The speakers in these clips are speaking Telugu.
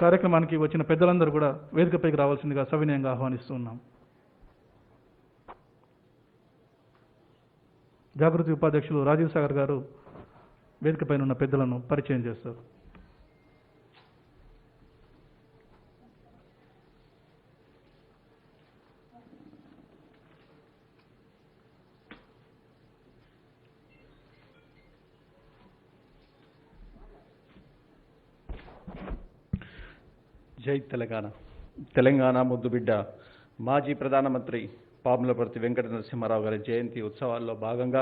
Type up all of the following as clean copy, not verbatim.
కార్యక్రమానికి వచ్చిన పెద్దలందరూ కూడా వేదికపైకి రావాల్సిందిగా సవినయంగా ఆహ్వానిస్తూ ఉన్నాం. జాగృతి ఉపాధ్యక్షులు రాజీవ్ సాగర్ గారు వేదికపైన ఉన్న పెద్దలను పరిచయం చేస్తారు. జై తెలంగాణ. తెలంగాణ ముద్దుబిడ్డ మాజీ ప్రధానమంత్రి పాములపర్తి వెంకట నరసింహారావు గారి జయంతి ఉత్సవాల్లో భాగంగా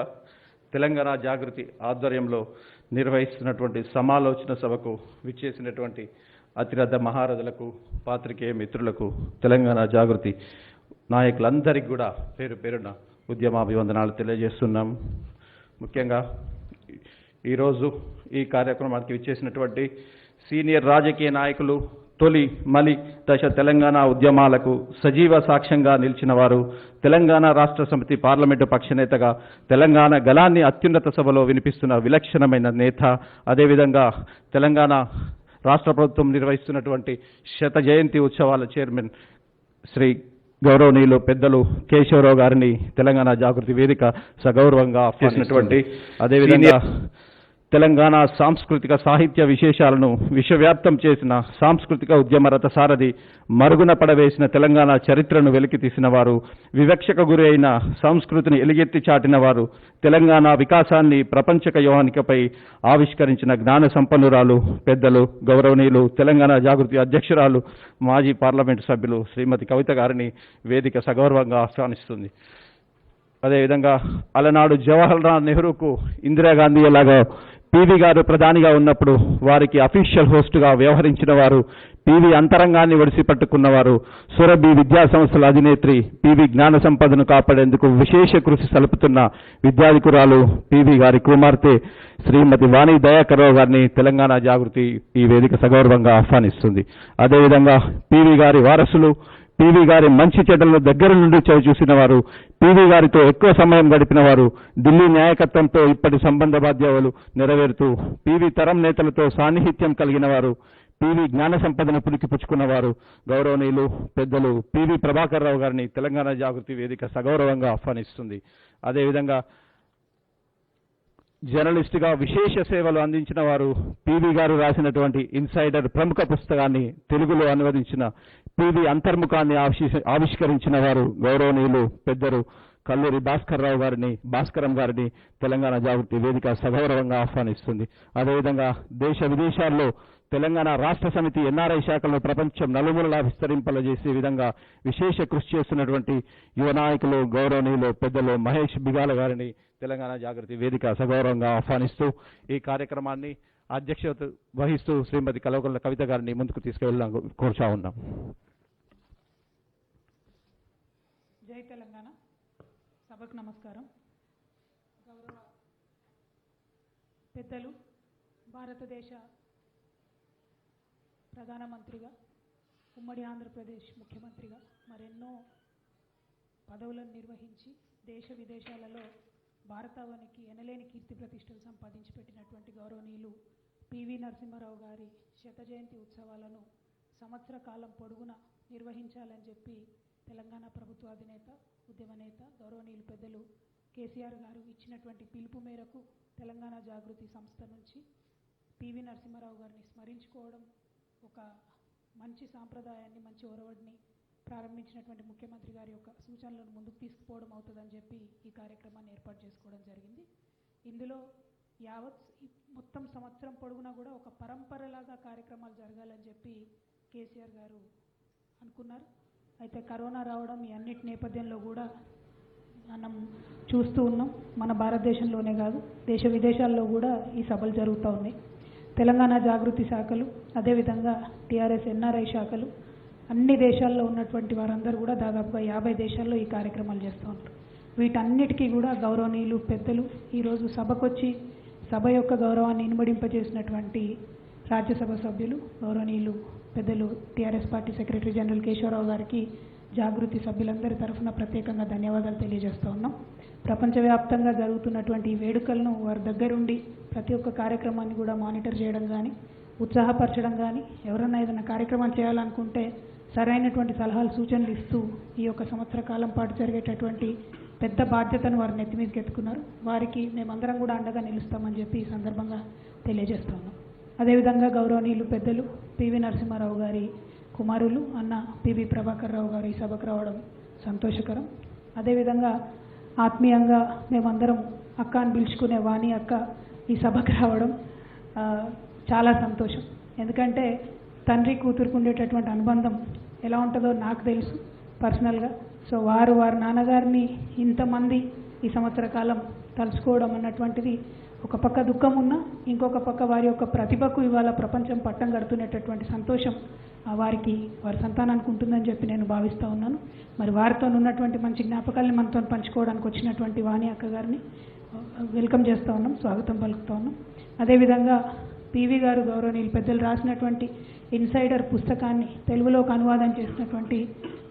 తెలంగాణ జాగృతి ఆధ్వర్యంలో నిర్వహిస్తున్నటువంటి సమాలోచన సభకు విచ్చేసినటువంటి అతిరథ మహారథులకు, పాత్రికేయ మిత్రులకు, తెలంగాణ జాగృతి నాయకులందరికీ కూడా పేరు పేరున ఉద్యమాభివందనాలు తెలియజేస్తున్నాం. ముఖ్యంగా ఈరోజు ఈ కార్యక్రమానికి విచ్చేసినటువంటి సీనియర్ రాజకీయ నాయకులు, తొలి మలి దశ తెలంగాణ ఉద్యమాలకు సజీవ సాక్ష్యంగా నిలిచిన వారు, తెలంగాణ రాష్ట్ర సమితి పార్లమెంటు పక్షనేతగా తెలంగాణ గళాన్ని అత్యున్నత సభలో వినిపిస్తున్న విలక్షణమైన నేత, అదేవిధంగా తెలంగాణ రాష్ట్ర ప్రభుత్వం నిర్వహిస్తున్నటువంటి శత జయంతి ఉత్సవాల చైర్మన్ శ్రీ గౌరవనీయులు పెద్దలు కేశవరావు గారిని తెలంగాణ జాగృతి వేదిక సగౌరవంగా చేసినటువంటి, అదేవిధంగా తెలంగాణ సాంస్కృతిక సాహిత్య విశేషాలను విశ్వవ్యాప్తం చేసిన సాంస్కృతిక ఉద్యమ రథసారథి, మరుగున పడవేసిన తెలంగాణ చరిత్రను వెలికి తీసిన వారు, వివక్షకు గురి అయిన సంస్కృతిని ఎలుగెత్తి చాటిన వారు, తెలంగాణ వికాసాన్ని ప్రపంచక యోహానికపై ఆవిష్కరించిన జ్ఞాన సంపన్నురాలు పెద్దలు గౌరవనీయులు తెలంగాణ జాగృతి అధ్యక్షురాలు మాజీ పార్లమెంటు సభ్యులు శ్రీమతి కవిత గారిని వేదిక సగౌరవంగా ఆహ్వానిస్తుంది. అదేవిధంగా అలనాడు జవహర్లాల్ నెహ్రూకు ఇందిరాగాంధీ ఎలాగో పివి గారు ప్రధానిగా ఉన్నప్పుడు వారికి అఫీషియల్ హోస్టుగా వ్యవహరించిన వారు, పివి అంతరంగాన్ని ఒడిసి పట్టుకున్నవారు, సురభి విద్యా సంస్థల అధినేత్రి, పివి జ్ఞాన సంపదను కాపాడేందుకు విశేష కృషి సలుపుతున్న విద్యాధికురాలు పివి గారి కుమార్తె శ్రీమతి వాణి దయాకర్రావు గారిని తెలంగాణ జాగృతి ఈ వేదిక సగౌరవంగా ఆహ్వానిస్తుంది. అదేవిధంగా పివి గారి వారసులు, పివి గారి మంచి చెడ్డలను దగ్గర నుండి చూసిన వారు, పివి గారితో ఎక్కువ సమయం గడిపిన వారు, ఢిల్లీ నాయకత్వంతో ఇప్పటి సంబంధ బాధ్యతలు నెరవేరుతూ పివి తరం నేతలతో సాన్నిహిత్యం కలిగిన వారు, పివి జ్ఞాన సంపదను పుణికిపుచ్చుకున్నవారు గౌరవనీయులు పెద్దలు పివి ప్రభాకర్ రావు గారిని తెలంగాణ జాగృతి వేదిక సగౌరవంగా ఆహ్వానిస్తుంది. అదేవిధంగా జర్నలిస్టుగా విశేష సేవలు అందించిన వారు, పివి గారు రాసినటువంటి ఇన్సైడర్ ప్రముఖ పుస్తకాన్ని తెలుగులో అనువదించిన పివి అంతర్ముఖాన్ని ఆవిష్కరించిన వారు గౌరవనీయులు పెద్దలు కల్లూరి భాస్కరం గారిని తెలంగాణ జాగృతి వేదిక సగౌరవంగా ఆహ్వానిస్తుంది. అదేవిధంగా దేశ విదేశాల్లో తెలంగాణ రాష్ట్ర సమితి ఎన్ఆర్ఐ శాఖలను ప్రపంచం నలుమూలలా విస్తరింపజేసే విధంగా విశేష కృషి చేస్తున్నటువంటి యువ నాయకులు గౌరవనీయులు పెద్దలు మహేష్ బిగాల గారిని తెలంగాణ జాగృతి వేదిక సగౌరవంగా ఆహ్వానిస్తూ ఈ కార్యక్రమాన్ని అధ్యక్షత వహిస్తూ శ్రీమతి కల్వకుంట్ల కవిత గారిని ముందుకు తీసుకెళ్లాం కోరుచా ఉన్నాం. జై తెలంగాణ. సభకు నమస్కారం. గౌరవ పెద్దలు, భారతదేశ ప్రధానమంత్రిగా, ఉమ్మడి ఆంధ్రప్రదేశ్ ముఖ్యమంత్రిగా మరెన్నో పదవులను నిర్వహించి దేశ విదేశాలలో భారతావనికి ఎనలేని కీర్తి ప్రతిష్టలు సంపాదించి పెట్టినటువంటి గౌరవనీయులు పివి నరసింహారావు గారి శత జయంతి ఉత్సవాలను సంవత్సర కాలం పొడుగున నిర్వహించాలని చెప్పి తెలంగాణ ప్రభుత్వ అధినేత, ఉద్యమ నేత గౌరవనీయులు పెద్దలు కేసీఆర్ గారు ఇచ్చినటువంటి పిలుపు మేరకు తెలంగాణ జాగృతి సంస్థ నుంచి పివి నరసింహారావు గారిని స్మరించుకోవడం ఒక మంచి సాంప్రదాయాన్ని, మంచి ఒరవడిని ప్రారంభించినటువంటి ముఖ్యమంత్రి గారి యొక్క సూచనలను ముందుకు తీసుకుపోవడం అవుతుందని చెప్పి ఈ కార్యక్రమాన్ని ఏర్పాటు చేసుకోవడం జరిగింది. ఇందులో మొత్తం సంవత్సరం పొడుగునా కూడా ఒక పరంపరలాగా కార్యక్రమాలు జరగాలని చెప్పి కేసీఆర్ గారు అనుకున్నారు. అయితే కరోనా రావడం ఈ అన్నిటి నేపథ్యంలో కూడా మనం చూస్తూ ఉన్నాం. మన భారతదేశంలోనే కాదు, దేశ విదేశాల్లో కూడా ఈ సభలు జరుగుతూ ఉన్నాయి. తెలంగాణ జాగృతి శాఖలు, అదేవిధంగా టీఆర్ఎస్ ఎన్ఆర్ఐ శాఖలు, అన్ని దేశాల్లో ఉన్నటువంటి వారందరూ కూడా దాదాపుగా 50 దేశాల్లో ఈ కార్యక్రమాలు చేస్తూ ఉంటారు. వీటన్నిటికీ కూడా గౌరవనీయులు పెద్దలు ఈరోజు సభకొచ్చి సభ యొక్క గౌరవాన్ని ఇనుమడింపజేసినటువంటి రాజ్యసభ సభ్యులు గౌరవనీయులు పెద్దలు TRS party secretary general Keshava Rao గారికి జాగృతి సభ్యులందరి తరఫున ప్రత్యేకంగా ధన్యవాదాలు తెలియజేస్తూ ఉన్నాం. ప్రపంచవ్యాప్తంగా జరుగుతున్నటువంటి ఈ వేడుకలను వారి దగ్గరుండి ప్రతి ఒక్క కార్యక్రమాన్ని కూడా మానిటర్ చేయడం కానీ, ఉత్సాహపరచడం కానీ, ఎవరైనా ఏదైనా కార్యక్రమం చేయాలనుకుంటే సరైనటువంటి సలహాలు సూచనలు ఇస్తూ ఈ యొక్క సంవత్సర కాలం పాటు జరిగేటటువంటి పెద్ద బాధ్యతను వారు నెత్తి మీదకి ఎత్తుకున్నారు. వారికి మేమందరం కూడా అండగా నిలుస్తామని చెప్పి ఈ సందర్భంగా తెలియజేస్తా ఉన్నాం. అదేవిధంగా గౌరవనీయులు పెద్దలు పివి నరసింహారావు గారి కుమారులు అన్న పివి ప్రభాకర్ రావు గారు ఈ సభకు రావడం సంతోషకరం. అదేవిధంగా ఆత్మీయంగా మేమందరం అక్క అని పిలుచుకునే వాణి అక్క ఈ సభకు రావడం చాలా సంతోషం. ఎందుకంటే తండ్రి కూతురుకు ఉండేటటువంటి అనుబంధం ఎలా ఉంటుందో నాకు తెలుసు పర్సనల్గా. సో వారి నాన్నగారిని ఇంతమంది ఈ సంవత్సర కాలం తలుచుకోవడం అన్నటువంటిది ఒక పక్క దుఃఖం ఉన్నా ఇంకొక పక్క వారి యొక్క ప్రతిభకు ఇవాళ ప్రపంచం పట్టం కడుతున్నటువంటి సంతోషం వారి సంతానానికి ఉంటుందని చెప్పి నేను భావిస్తూ ఉన్నాను. మరి వారితో ఉన్నటువంటి మంచి జ్ఞాపకాలని మనతో పంచుకోవడానికి వచ్చినటువంటి వాణి అక్క గారిని వెల్కమ్ చేస్తూ ఉన్నాం, స్వాగతం పలుకుతూ ఉన్నాం. అదేవిధంగా పివి గారు గౌరవనీయులు పెద్దలు రాసినటువంటి ఇన్సైడర్ పుస్తకాన్ని తెలుగులోకి అనువాదం చేసినటువంటి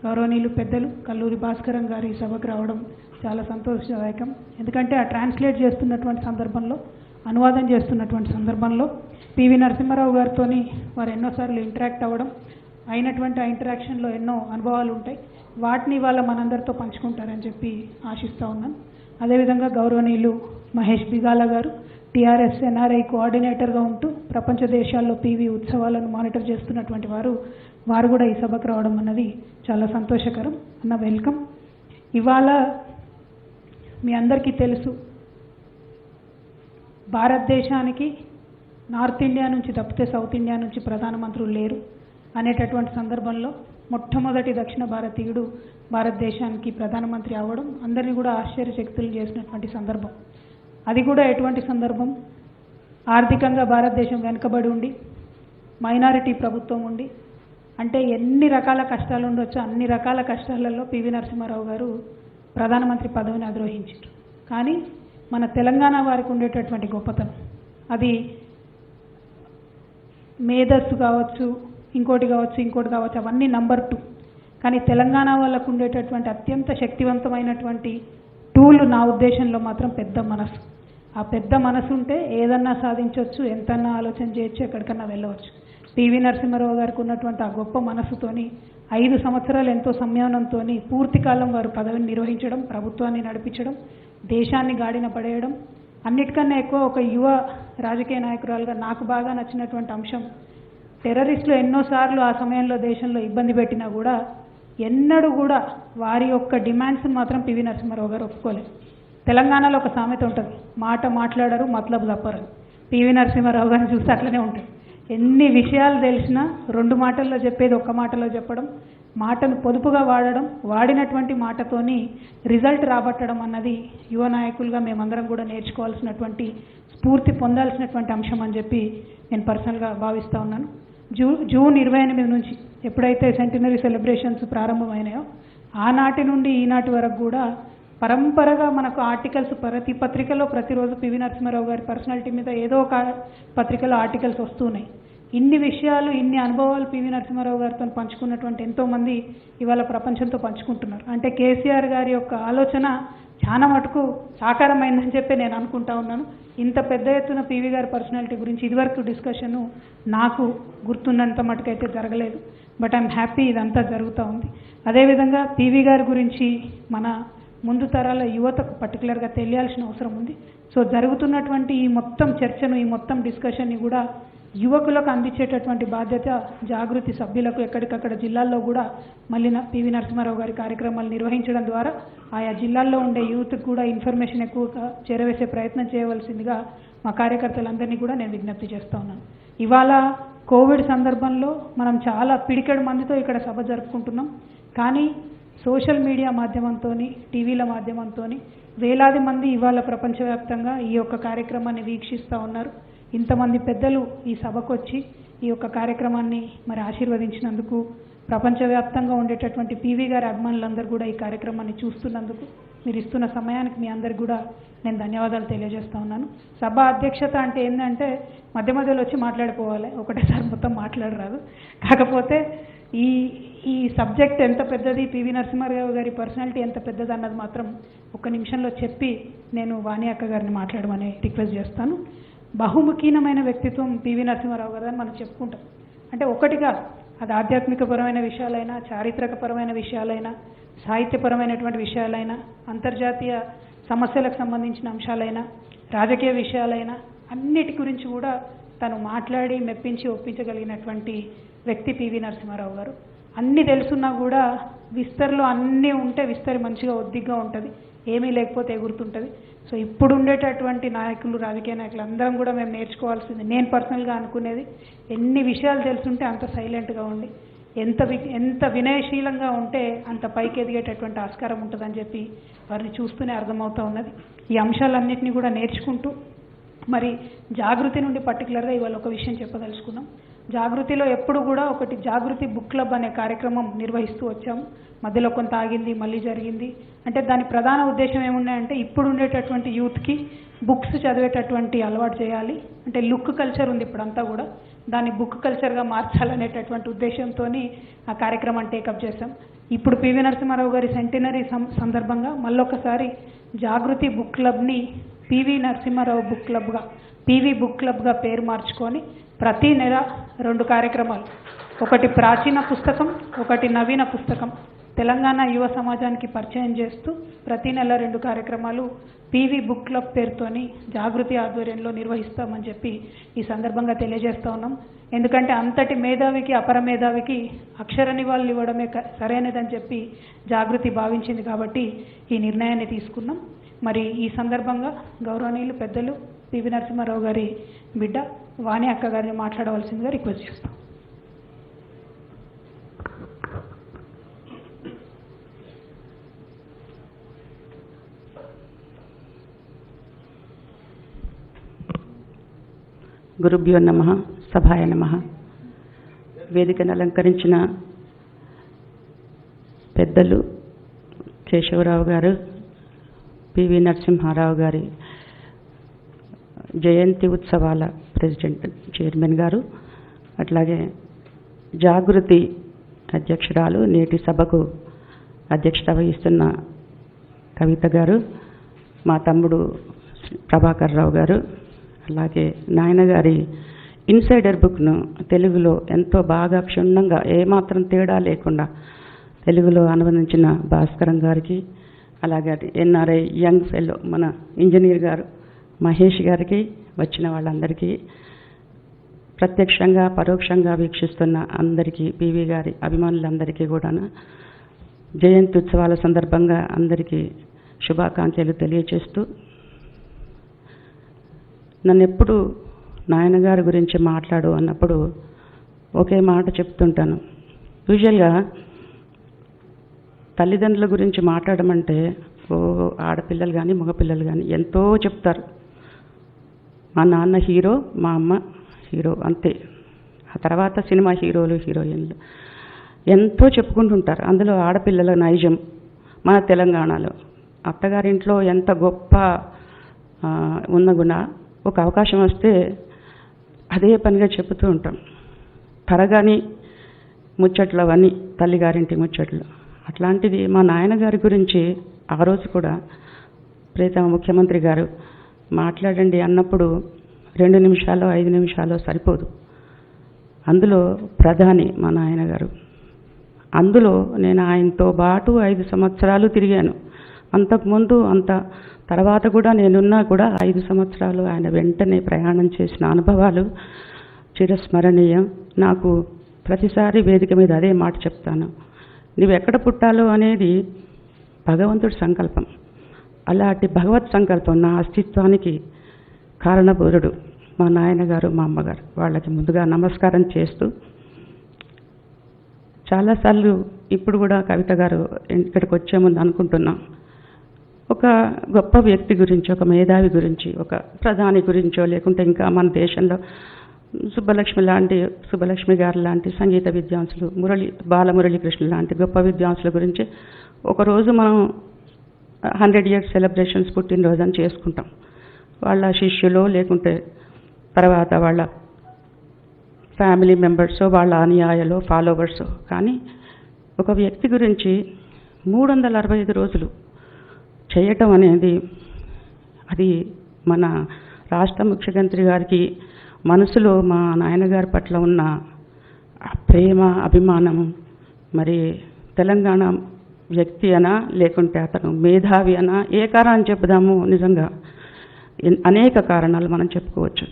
గౌరవనీయులు పెద్దలు కల్లూరి భాస్కరం గారు ఈ సభకు రావడం చాలా సంతోషదాయకం. ఎందుకంటే ఆ ట్రాన్స్లేట్ చేస్తున్నటువంటి సందర్భంలో, అనువాదం చేస్తున్నటువంటి సందర్భంలో పివి నరసింహారావు గారితో వారు ఎన్నోసార్లు ఇంటరాక్ట్ అవ్వడం, అయినటువంటి ఆ ఇంటరాక్షన్లో ఎన్నో అనుభవాలు ఉంటాయి. వాటిని ఇవాళ మనందరితో పంచుకుంటారని చెప్పి ఆశిస్తూ ఉన్నాను. అదేవిధంగా గౌరవనీయులు మహేష్ బిగాల గారు టీఆర్ఎస్ ఎన్ఆర్ఐ కోఆర్డినేటర్గా ఉంటూ ప్రపంచ దేశాల్లో పివి ఉత్సవాలను మానిటర్ చేస్తున్నటువంటి వారు కూడా ఈ సభకు రావడం అన్నది చాలా సంతోషకరం. అన్న వెల్కమ్. ఇవాళ మీ అందరికీ తెలుసు, భారతదేశానికి నార్త్ ఇండియా నుంచి తప్పితే సౌత్ ఇండియా నుంచి ప్రధానమంత్రులు లేరు అనేటటువంటి సందర్భంలో మొట్టమొదటి దక్షిణ భారతీయుడు భారతదేశానికి ప్రధానమంత్రి అవ్వడం అందరినీ కూడా ఆశ్చర్యచకితులు చేసినటువంటి సందర్భం. అది కూడా ఎటువంటి సందర్భం, ఆర్థికంగా భారతదేశం వెనుకబడి ఉండి మైనారిటీ ప్రభుత్వం ఉండి, అంటే ఎన్ని రకాల కష్టాలు ఉండొచ్చో అన్ని రకాల కష్టాలలో పివి నరసింహారావు గారు ప్రధానమంత్రి పదవిని అధిరోహించారు. కానీ మన తెలంగాణ వారికి ఉండేటటువంటి గొప్పతనం, అది మేధస్సు కావచ్చు, ఇంకోటి కావచ్చు, అవన్నీ నంబర్ 2. కానీ తెలంగాణ వాళ్ళకు ఉండేటటువంటి అత్యంత శక్తివంతమైనటువంటి టూల్ నా ఉద్దేశంలో మాత్రం పెద్ద మనసు. ఆ పెద్ద మనసు ఉంటే ఏదన్నా సాధించవచ్చు, ఎంతన్నా ఆలోచన చేయొచ్చు, ఎక్కడికన్నా వెళ్ళవచ్చు. పివి నరసింహారావు గారికి ఉన్నటువంటి ఆ గొప్ప మనసుతోని 5 సంవత్సరాలు ఎంతో సంయమనంతో పూర్తి కాలం వారు పదవిని నిర్వహించడం, ప్రభుత్వాన్ని నడిపించడం, దేశాన్ని గాడిన పడేయడం, అన్నిటికన్నా ఎక్కువ ఒక యువ రాజకీయ నాయకురాలుగా నాకు బాగా నచ్చినటువంటి అంశం, టెర్రరిస్టులు ఎన్నోసార్లు ఆ సమయంలో దేశంలో ఇబ్బంది పెట్టినా కూడా ఎన్నడూ కూడా వారి యొక్క డిమాండ్స్ని మాత్రం పివి నరసింహారావు గారు ఒప్పుకోలేదు. తెలంగాణలో ఒక సామెత ఉంటుంది, మాట మాట్లాడరు మతలబు తప్పరు. పివి నరసింహారావు గారిని చూస్తే అట్లనే ఉంటుంది. ఎన్ని విషయాలు తెలిసినా 2 మాటల్లో చెప్పేది 1 మాటలో చెప్పడం, మాటను పొదుపుగా వాడడం, వాడినటువంటి మాటతోని రిజల్ట్ రాబట్టడం అన్నది యువ నాయకులుగా మేమందరం కూడా నేర్చుకోవాల్సినటువంటి, స్ఫూర్తి పొందాల్సినటువంటి అంశం అని చెప్పి నేను పర్సనల్గా భావిస్తూ ఉన్నాను. జూన్ 28 నుంచి ఎప్పుడైతే సెంటినరీ సెలబ్రేషన్స్ ప్రారంభమైనాయో ఆనాటి నుండి ఈనాటి వరకు కూడా పరంపరగా మనకు ఆర్టికల్స్ ప్రతి పత్రికలో ప్రతిరోజు పివి నరసింహారావు గారి పర్సనాలిటీ మీద ఏదో ఒక పత్రికలో ఆర్టికల్స్ వస్తున్నాయి. ఇన్ని విషయాలు, ఇన్ని అనుభవాలు పివి నరసింహారావు గారితో పంచుకున్నటువంటి ఎంతోమంది ఇవాళ ప్రపంచంతో పంచుకుంటున్నారు. అంటే కేసీఆర్ గారి యొక్క ఆలోచన చాలా మటుకు సాకారమైందని చెప్పి నేను అనుకుంటా ఉన్నాను. ఇంత పెద్ద ఎత్తున పివి గారి పర్సనాలిటీ గురించి ఇదివరకు డిస్కషను నాకు గుర్తున్నంత మటుకైతే జరగలేదు. బట్ ఐఎమ్ హ్యాపీ ఇదంతా జరుగుతూ ఉంది. అదేవిధంగా పివి గారి గురించి మన ముందు తరాల యువతకు పర్టికులర్గా తెలియాల్సిన అవసరం ఉంది. సో జరుగుతున్నటువంటి ఈ మొత్తం చర్చను, ఈ మొత్తం డిస్కషన్ని కూడా యువకులకు అందించేటటువంటి బాధ్యత జాగృతి సభ్యులకు ఎక్కడికక్కడ జిల్లాల్లో కూడా మళ్ళీ పివి నరసింహారావు గారి కార్యక్రమాలు నిర్వహించడం ద్వారా ఆయా జిల్లాల్లో ఉండే యూత్కి కూడా ఇన్ఫర్మేషన్ ఎక్కువగా చేరవేసే ప్రయత్నం చేయవలసిందిగా మా కార్యకర్తలందరినీ కూడా నేను విజ్ఞప్తి చేస్తూ ఉన్నాను. ఇవాళ కోవిడ్ సందర్భంలో మనం చాలా పిడికెడు మందితో ఇక్కడ సభ జరుపుకుంటున్నాం. కానీ సోషల్ మీడియా మాధ్యమంతో, టీవీల మాధ్యమంతో వేలాది మంది ఇవాళ ప్రపంచవ్యాప్తంగా ఈ యొక్క కార్యక్రమాన్ని వీక్షిస్తూ ఉన్నారు. ఇంతమంది పెద్దలు ఈ సభకు వచ్చి ఈ యొక్క కార్యక్రమాన్ని మరి ఆశీర్వదించినందుకు, ప్రపంచవ్యాప్తంగా ఉండేటటువంటి పివి గారి అభిమానులందరూ కూడా ఈ కార్యక్రమాన్ని చూస్తున్నందుకు, మీరు ఇస్తున్న సమయానికి మీ అందరికి కూడా నేను ధన్యవాదాలు తెలియజేస్తూ ఉన్నాను. సభ అధ్యక్షత అంటే ఏంటంటే మధ్య మధ్యలో వచ్చి మాట్లాడిపోవాలి, ఒకటేసారి మొత్తం మాట్లాడరాదు. కాకపోతే ఈ సబ్జెక్ట్ ఎంత పెద్దది, పివి నరసింహారావు గారి పర్సనాలిటీ ఎంత పెద్దది అన్నది మాత్రం 1 నిమిషంలో చెప్పి నేను వాణి అక్క గారిని మాట్లాడమని రిక్వెస్ట్ చేస్తాను. బహుముఖీనమైన వ్యక్తిత్వం పివి నరసింహారావు గారు అని మనం చెప్పుకుంటాం. అంటే ఒకటిగా అది ఆధ్యాత్మికపరమైన విషయాలైనా, చారిత్రకపరమైన విషయాలైనా, సాహిత్యపరమైనటువంటి విషయాలైనా, అంతర్జాతీయ సమస్యలకు సంబంధించిన అంశాలైనా, రాజకీయ విషయాలైనా అన్నిటి గురించి కూడా తను మాట్లాడి మెప్పించి ఒప్పించగలిగినటువంటి వ్యక్తి పివి నరసింహారావు గారు. అన్నీ తెలుసున్నా కూడా విస్తరిలో అన్నీ ఉంటే విస్తరి మంచిగా ఒద్దిగ్గా ఉంటుంది, ఏమీ లేకపోతే ఎగురుతుంటుంది. సో ఇప్పుడు ఉండేటటువంటి నాయకులు, రాజకీయ నాయకులు అందరం కూడా మేము నేర్చుకోవాల్సింది, నేను పర్సనల్గా అనుకునేది, ఎన్ని విషయాలు తెలుసుంటే అంత సైలెంట్గా ఉండి, ఎంత వినయశీలంగా ఉంటే అంత పైకి ఎదిగేటటువంటి ఆస్కారం ఉంటుందని చెప్పి వారిని చూస్తూనే అర్థమవుతూ ఉన్నది. ఈ అంశాలన్నింటినీ కూడా నేర్చుకుంటూ మరి జాగృతి నుండి పర్టికులర్గా ఇవాళ ఒక విషయం చెప్పదలుచుకున్నాం. జాగృతిలో ఎప్పుడు కూడా ఒకటి జాగృతి బుక్ క్లబ్ అనే కార్యక్రమం నిర్వహిస్తూ వచ్చాము. మధ్యలో కొంత ఆగింది, మళ్ళీ జరిగింది. అంటే దాని ప్రధాన ఉద్దేశం ఏమున్నాయంటే ఇప్పుడు ఉండేటటువంటి యూత్కి బుక్స్ చదివేటటువంటి అలవాటు చేయాలి. అంటే లుక్ కల్చర్ ఉంది ఇప్పుడంతా కూడా, దాన్ని బుక్ కల్చర్గా మార్చాలనేటటువంటి ఉద్దేశంతో ఆ కార్యక్రమం టేకప్ చేశాం. ఇప్పుడు పివి నరసింహారావు గారి సెంటినరీ సందర్భంగా మళ్ళొకసారి జాగృతి బుక్ క్లబ్ని పివి నరసింహారావు బుక్ క్లబ్గా, పివి బుక్ క్లబ్గా పేరు మార్చుకొని ప్రతి నెల 2 కార్యక్రమాలు, ఒకటి ప్రాచీన పుస్తకం, ఒకటి నవీన పుస్తకం తెలంగాణ యువ సమాజానికి పరిచయం చేస్తూ ప్రతి నెల 2 కార్యక్రమాలు పివి బుక్ క్లబ్ పేరుతోని జాగృతి ఆధ్వర్యంలో నిర్వహిస్తామని చెప్పి ఈ సందర్భంగా తెలియజేస్తూ ఉన్నాం. ఎందుకంటే అంతటి మేధావికి, అపర మేధావికి అక్షర నివాళులు ఇవ్వడమే సరైనదని చెప్పి జాగృతి భావించింది కాబట్టి ఈ నిర్ణయాన్ని తీసుకున్నాం. మరి ఈ సందర్భంగా గౌరవనీయులు పెద్దలు పివి నరసింహారావు గారి బిడ్డ వాణి అక్క గారిని మాట్లాడవలసిందిగా రిక్వెస్ట్ చేస్తాం. గురుభ్యో నమః, సభాయ నమః. వేదికను అలంకరించిన పెద్దలు కేశవరావు గారు, పివి నరసింహారావు గారి జయంతి ఉత్సవాల ప్రెసిడెంట్, చైర్మన్ గారు, అట్లాగే జాగృతి అధ్యక్షురాలు, నేటి సభకు అధ్యక్షత వహిస్తున్న కవిత గారు, మా తమ్ముడు ప్రభాకర్ రావు గారు, అలాగే నాయన గారి ఇన్సైడర్ బుక్ను తెలుగులో ఎంతో బాగా క్షుణ్ణంగా ఏమాత్రం తేడా లేకుండా తెలుగులో అనువదించిన భాస్కరం గారికి, అలాగే ఎన్ఆర్ఐ యంగ్ ఫెలో మన ఇంజనీర్ గారు మహేష్ గారికి, వచ్చిన వాళ్ళందరికీ, ప్రత్యక్షంగా పరోక్షంగా వీక్షిస్తున్న అందరికీ, పివి గారి అభిమానులందరికీ కూడా జయంతి ఉత్సవాల సందర్భంగా అందరికీ శుభాకాంక్షలు తెలియచేస్తూ, నన్ను ఎప్పుడు నాయనగారి గురించి మాట్లాడు అన్నప్పుడు ఒకే మాట చెప్తుంటాను. యూజువల్గా తల్లిదండ్రుల గురించి మాట్లాడమంటే ఆడపిల్లలు కానీ మగపిల్లలు కానీ ఎంతో చెప్తారు. మా నాన్న హీరో, మా అమ్మ హీరో, అంతే. ఆ తర్వాత సినిమా హీరోలు, హీరోయిన్లు ఎంతో చెప్పుకుంటుంటారు. అందులో ఆడపిల్లల నైజం మన తెలంగాణలో అత్తగారింట్లో ఎంత గొప్ప ఉన్న గుణ ఒక అవకాశం వస్తే అదే పనిగా చెబుతూ ఉంటాం. తరగాని ముచ్చట్లు అవన్నీ తల్లిగారింటి ముచ్చట్లు. అట్లాంటిది మా నాయనగారి గురించి ఆ రోజు కూడా ప్రియతమ ముఖ్యమంత్రి గారు మాట్లాడండి అన్నప్పుడు 2 నిమిషాలు 5 నిమిషాలు సరిపోదు. అందులో ప్రధాని మా నాయనగారు. అందులో నేను ఆయనతో పాటు 5 సంవత్సరాలు తిరిగాను. అంతకుముందు తర్వాత కూడా నేనున్నా కూడా 5 సంవత్సరాలు ఆయన వెంటనే ప్రయాణం చేసిన అనుభవాలు చిరస్మరణీయం. నాకు ప్రతిసారి వేదిక మీద అదే మాట చెప్తాను. నువ్వు ఎక్కడ పుట్టాలో అనేది భగవంతుడి సంకల్పం. అలాంటి భగవత్ సంకల్పం నా అస్తిత్వానికి కారణభూతుడు మా నాయనగారు, మా అమ్మగారు. వాళ్ళకి ముందుగా నమస్కారం చేస్తూ, చాలాసార్లు ఇప్పుడు కూడా కవిత గారు ఇక్కడికి వచ్చే ముందు అనుకుంటున్నాం, ఒక గొప్ప వ్యక్తి గురించి, ఒక మేధావి గురించి, ఒక ప్రధాని గురించో, లేకుంటే ఇంకా మన దేశంలో సుబ్బలక్ష్మి గారు లాంటి సంగీత విద్వాంసులు, బాలమురళీకృష్ణ లాంటి గొప్ప విద్వాంసుల గురించి ఒకరోజు మనం 100 years సెలబ్రేషన్స్ పుట్టినరోజు అని చేసుకుంటాం. వాళ్ళ శిష్యులో, లేకుంటే తర్వాత వాళ్ళ ఫ్యామిలీ మెంబర్సో, వాళ్ళ అనుయాయులో, ఫాలోవర్సో. కానీ ఒక వ్యక్తి గురించి 365 రోజులు చేయటం అనేది అది మన రాష్ట్ర ముఖ్యమంత్రి గారికి మనసులో మా నాయనగారి పట్ల ఉన్న ఆ ప్రేమ, అభిమానం, మరి తెలంగాణ వ్యక్తి అనా లేకుంటే అతను మేధావి అనా, ఏ కారణం చెప్పుదాము, నిజంగా అనేక కారణాలు మనం చెప్పుకోవచ్చు.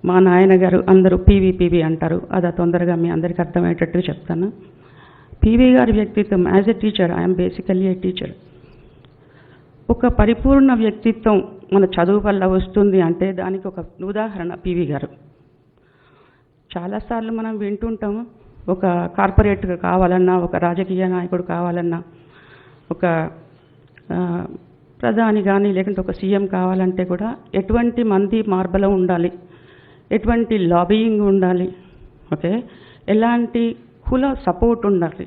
మా నాయనగారు అందరూ పీవీ అంటారు, అది తొందరగా మీ అందరికీ అర్థమయ్యేటట్టు చెప్తాను. పీవీ గారి వ్యక్తిత్వం, as a teacher, I'm basically a teacher. ఒక పరిపూర్ణ వ్యక్తిత్వం మన చదువు వల్ల వస్తుంది అంటే దానికి ఒక ఉదాహరణ పీవీ గారు. చాలాసార్లు మనం వింటుంటాము, ఒక కార్పొరేట్గా కావాలన్నా, ఒక రాజకీయ నాయకుడు కావాలన్నా, ఒక ప్రధాని కానీ లేకుంటే ఒక సీఎం కావాలంటే కూడా ఎటువంటి మంది మార్బలం ఉండాలి, ఎటువంటి లాబియింగ్ ఉండాలి, ఓకే, ఎలాంటి కుల సపోర్ట్ ఉండాలి.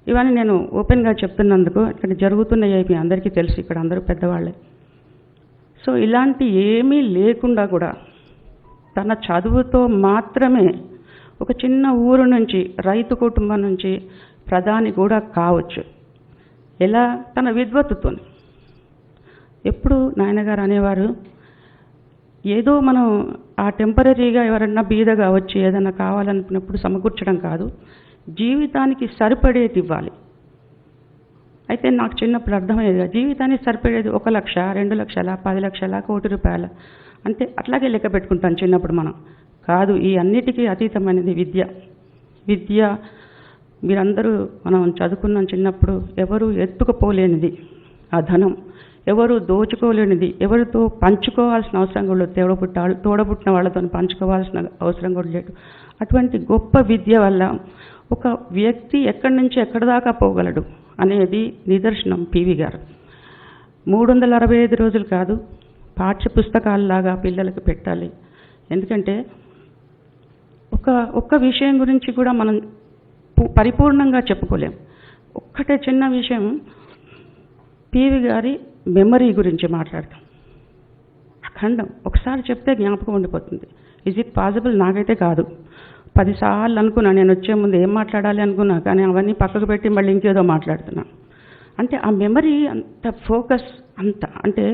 ఇవన్నీ నేను ఓపెన్గా చెప్తున్నందుకు ఇక్కడ జరుగుతున్నాయి మీ అందరికీ తెలుసు, ఇక్కడ అందరూ పెద్దవాళ్ళే. సో ఇలాంటి ఏమీ లేకుండా కూడా తన చదువుతో మాత్రమే ఒక చిన్న ఊరు నుంచి, రైతు కుటుంబం నుంచి ప్రధాని కూడా కావచ్చు. ఎలా? తన విద్వత్తుతో. ఎప్పుడు నాయనగారు అనేవారు, ఏదో మనం ఆ టెంపరీగా ఎవరన్నా బీదగా వచ్చి ఏదైనా కావాలనుకున్నప్పుడు సమకూర్చడం కాదు, జీవితానికి సరిపడేది ఇవ్వాలి. అయితే నాకు చిన్నప్పుడు అర్థమయ్యేది, జీవితానికి సరిపడేది 1 లక్ష, 2 లక్షల, 10 లక్షల, ₹1,00,00,000 అంటే అట్లాగే లెక్క పెట్టుకుంటాం చిన్నప్పుడు మనం. కాదు, ఈ అన్నిటికీ అతీతమైనది విద్య. విద్య మీరందరూ మనం చదువుకున్నాం చిన్నప్పుడు, ఎవరు ఎత్తుకుపోలేనిది ఆ ధనం, ఎవరు దోచుకోలేనిది, ఎవరితో పంచుకోవాల్సిన అవసరం కూడా లేదు, తోడబుట్టిన వాళ్ళతో పంచుకోవాల్సిన అవసరం కూడా లేదు. అటువంటి గొప్ప విద్య వల్ల ఒక వ్యక్తి ఎక్కడి నుంచి ఎక్కడి దాకా పోగలడు అనేది నిదర్శనం పీవీ గారు. 365 రోజులు కాదు, పాఠ్య పుస్తకాలలాగా పిల్లలకు పెట్టాలి. ఎందుకంటే ఒక్క విషయం గురించి కూడా మనం పరిపూర్ణంగా చెప్పుకోలేం. ఒక్కటే చిన్న విషయం, పీవీ గారి మెమరీ గురించి మాట్లాడతాం. అఖండం ఒకసారి చెప్తే జ్ఞాపకం ఉండిపోతుంది. Is it possible? నాకైతే కాదు. 10 సార్లు అనుకున్నా, నేను వచ్చే ముందు ఏం మాట్లాడాలి అనుకున్నా, కానీ అవన్నీ పక్కకు పెట్టి మళ్ళీ ఇంకేదో మాట్లాడుతున్నా. అంటే ఆ మెమరీ అంత ఫోకస్ అంత, అంటే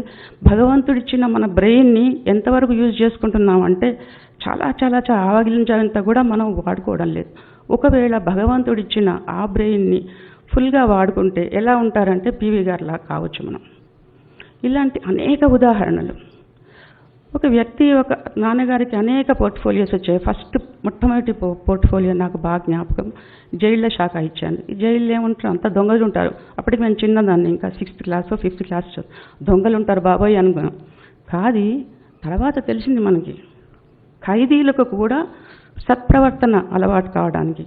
భగవంతుడిచ్చిన మన బ్రెయిన్ని ఎంతవరకు యూజ్ చేసుకుంటున్నాం అంటే చాలా చాలా చాలా ఆవగించేంత కూడా మనం వాడుకోవడం లేదు. ఒకవేళ భగవంతుడిచ్చిన ఆ బ్రెయిన్ని ఫుల్గా వాడుకుంటే ఎలా ఉంటారంటే పీవీ గారిలా కావచ్చు మనం. ఇలాంటి అనేక ఉదాహరణలు. ఒక వ్యక్తి, ఒక నాన్నగారికి అనేక పోర్ట్ఫోలియోస్ వచ్చాయి. మొట్టమొదటి పోర్ట్ఫోలియో నాకు బాగా జ్ఞాపకం, జైళ్ళ శాఖ ఇచ్చాను. ఈ జైల్లో ఏముంటారు, అంతా దొంగలు ఉంటారు. అప్పటికి మేము చిన్నదాన్ని, ఇంకా 6th క్లాస్ 5th క్లాస్ దొంగలు ఉంటారు బాబాయ్ అనుకున్నాం. కాదు, తర్వాత తెలిసింది మనకి, ఖైదీలకు కూడా సత్ప్రవర్తన అలవాటు కావడానికి,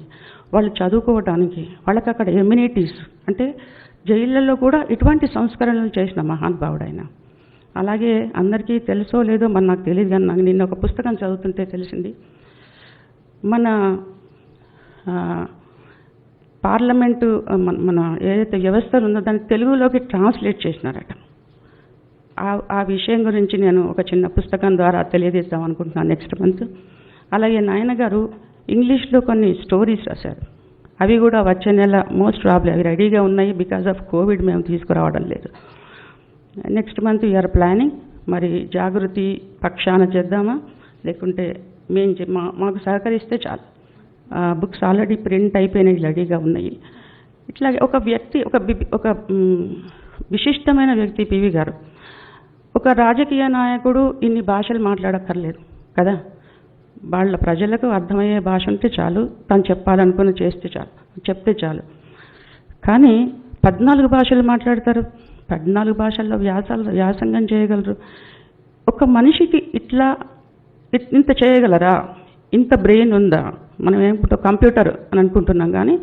వాళ్ళు చదువుకోవడానికి, వాళ్ళకి అక్కడ ఎమ్యూనిటీస్, అంటే జైళ్ళల్లో కూడా ఇటువంటి సంస్కరణలు చేసిన మహానుభావుడైన. అలాగే అందరికీ తెలుసో లేదో మరి నాకు తెలియదు, కానీ నాకు నిన్న ఒక పుస్తకం చదువుతుంటే తెలిసింది, మన పార్లమెంటు మన ఏదైతే వ్యవస్థ ఉందో దాన్ని తెలుగులోకి ట్రాన్స్లేట్ చేసినారట. ఆ విషయం గురించి నేను ఒక చిన్న పుస్తకం ద్వారా తెలియజేద్దాం అనుకుంటున్నాను నెక్స్ట్ మంత్. అలాగే నాయనగారు ఇంగ్లీష్లో కొన్ని స్టోరీస్ రాశారు, అవి కూడా వచ్చే నెల మోస్ట్ ప్రాబ్లీ అవి రెడీగా ఉన్నాయి. బికాజ్ ఆఫ్ కోవిడ్ మేము తీసుకురావడం లేదు. Next month we are planning. మరి జాగృతి పక్షాన చేద్దామా, లేకుంటే మాకు సహకరిస్తే చాలు. బుక్స్ ఆల్రెడీ ప్రింట్ అయిపోయినాయి, రెడీగా ఉన్నాయి. ఇట్లాగే ఒక వ్యక్తి, ఒక విశిష్టమైన వ్యక్తి పీవీ గారు. ఒక రాజకీయ నాయకుడు ఇన్ని భాషలు మాట్లాడక్కర్లేదు కదా, వాళ్ళ ప్రజలకు అర్థమయ్యే భాష ఉంటే చాలు, తను చెప్పాలనుకుని చెప్తే చాలు. కానీ 14 భాషలు మాట్లాడతారు, 14 భాషల్లో వ్యాసంగం చేయగలరు. ఒక మనిషికి ఇంత చేయగలరా, ఇంత బ్రెయిన్ ఉందా? మనం ఏమిటో కంప్యూటర్ అని అనుకుంటున్నాం, కానీ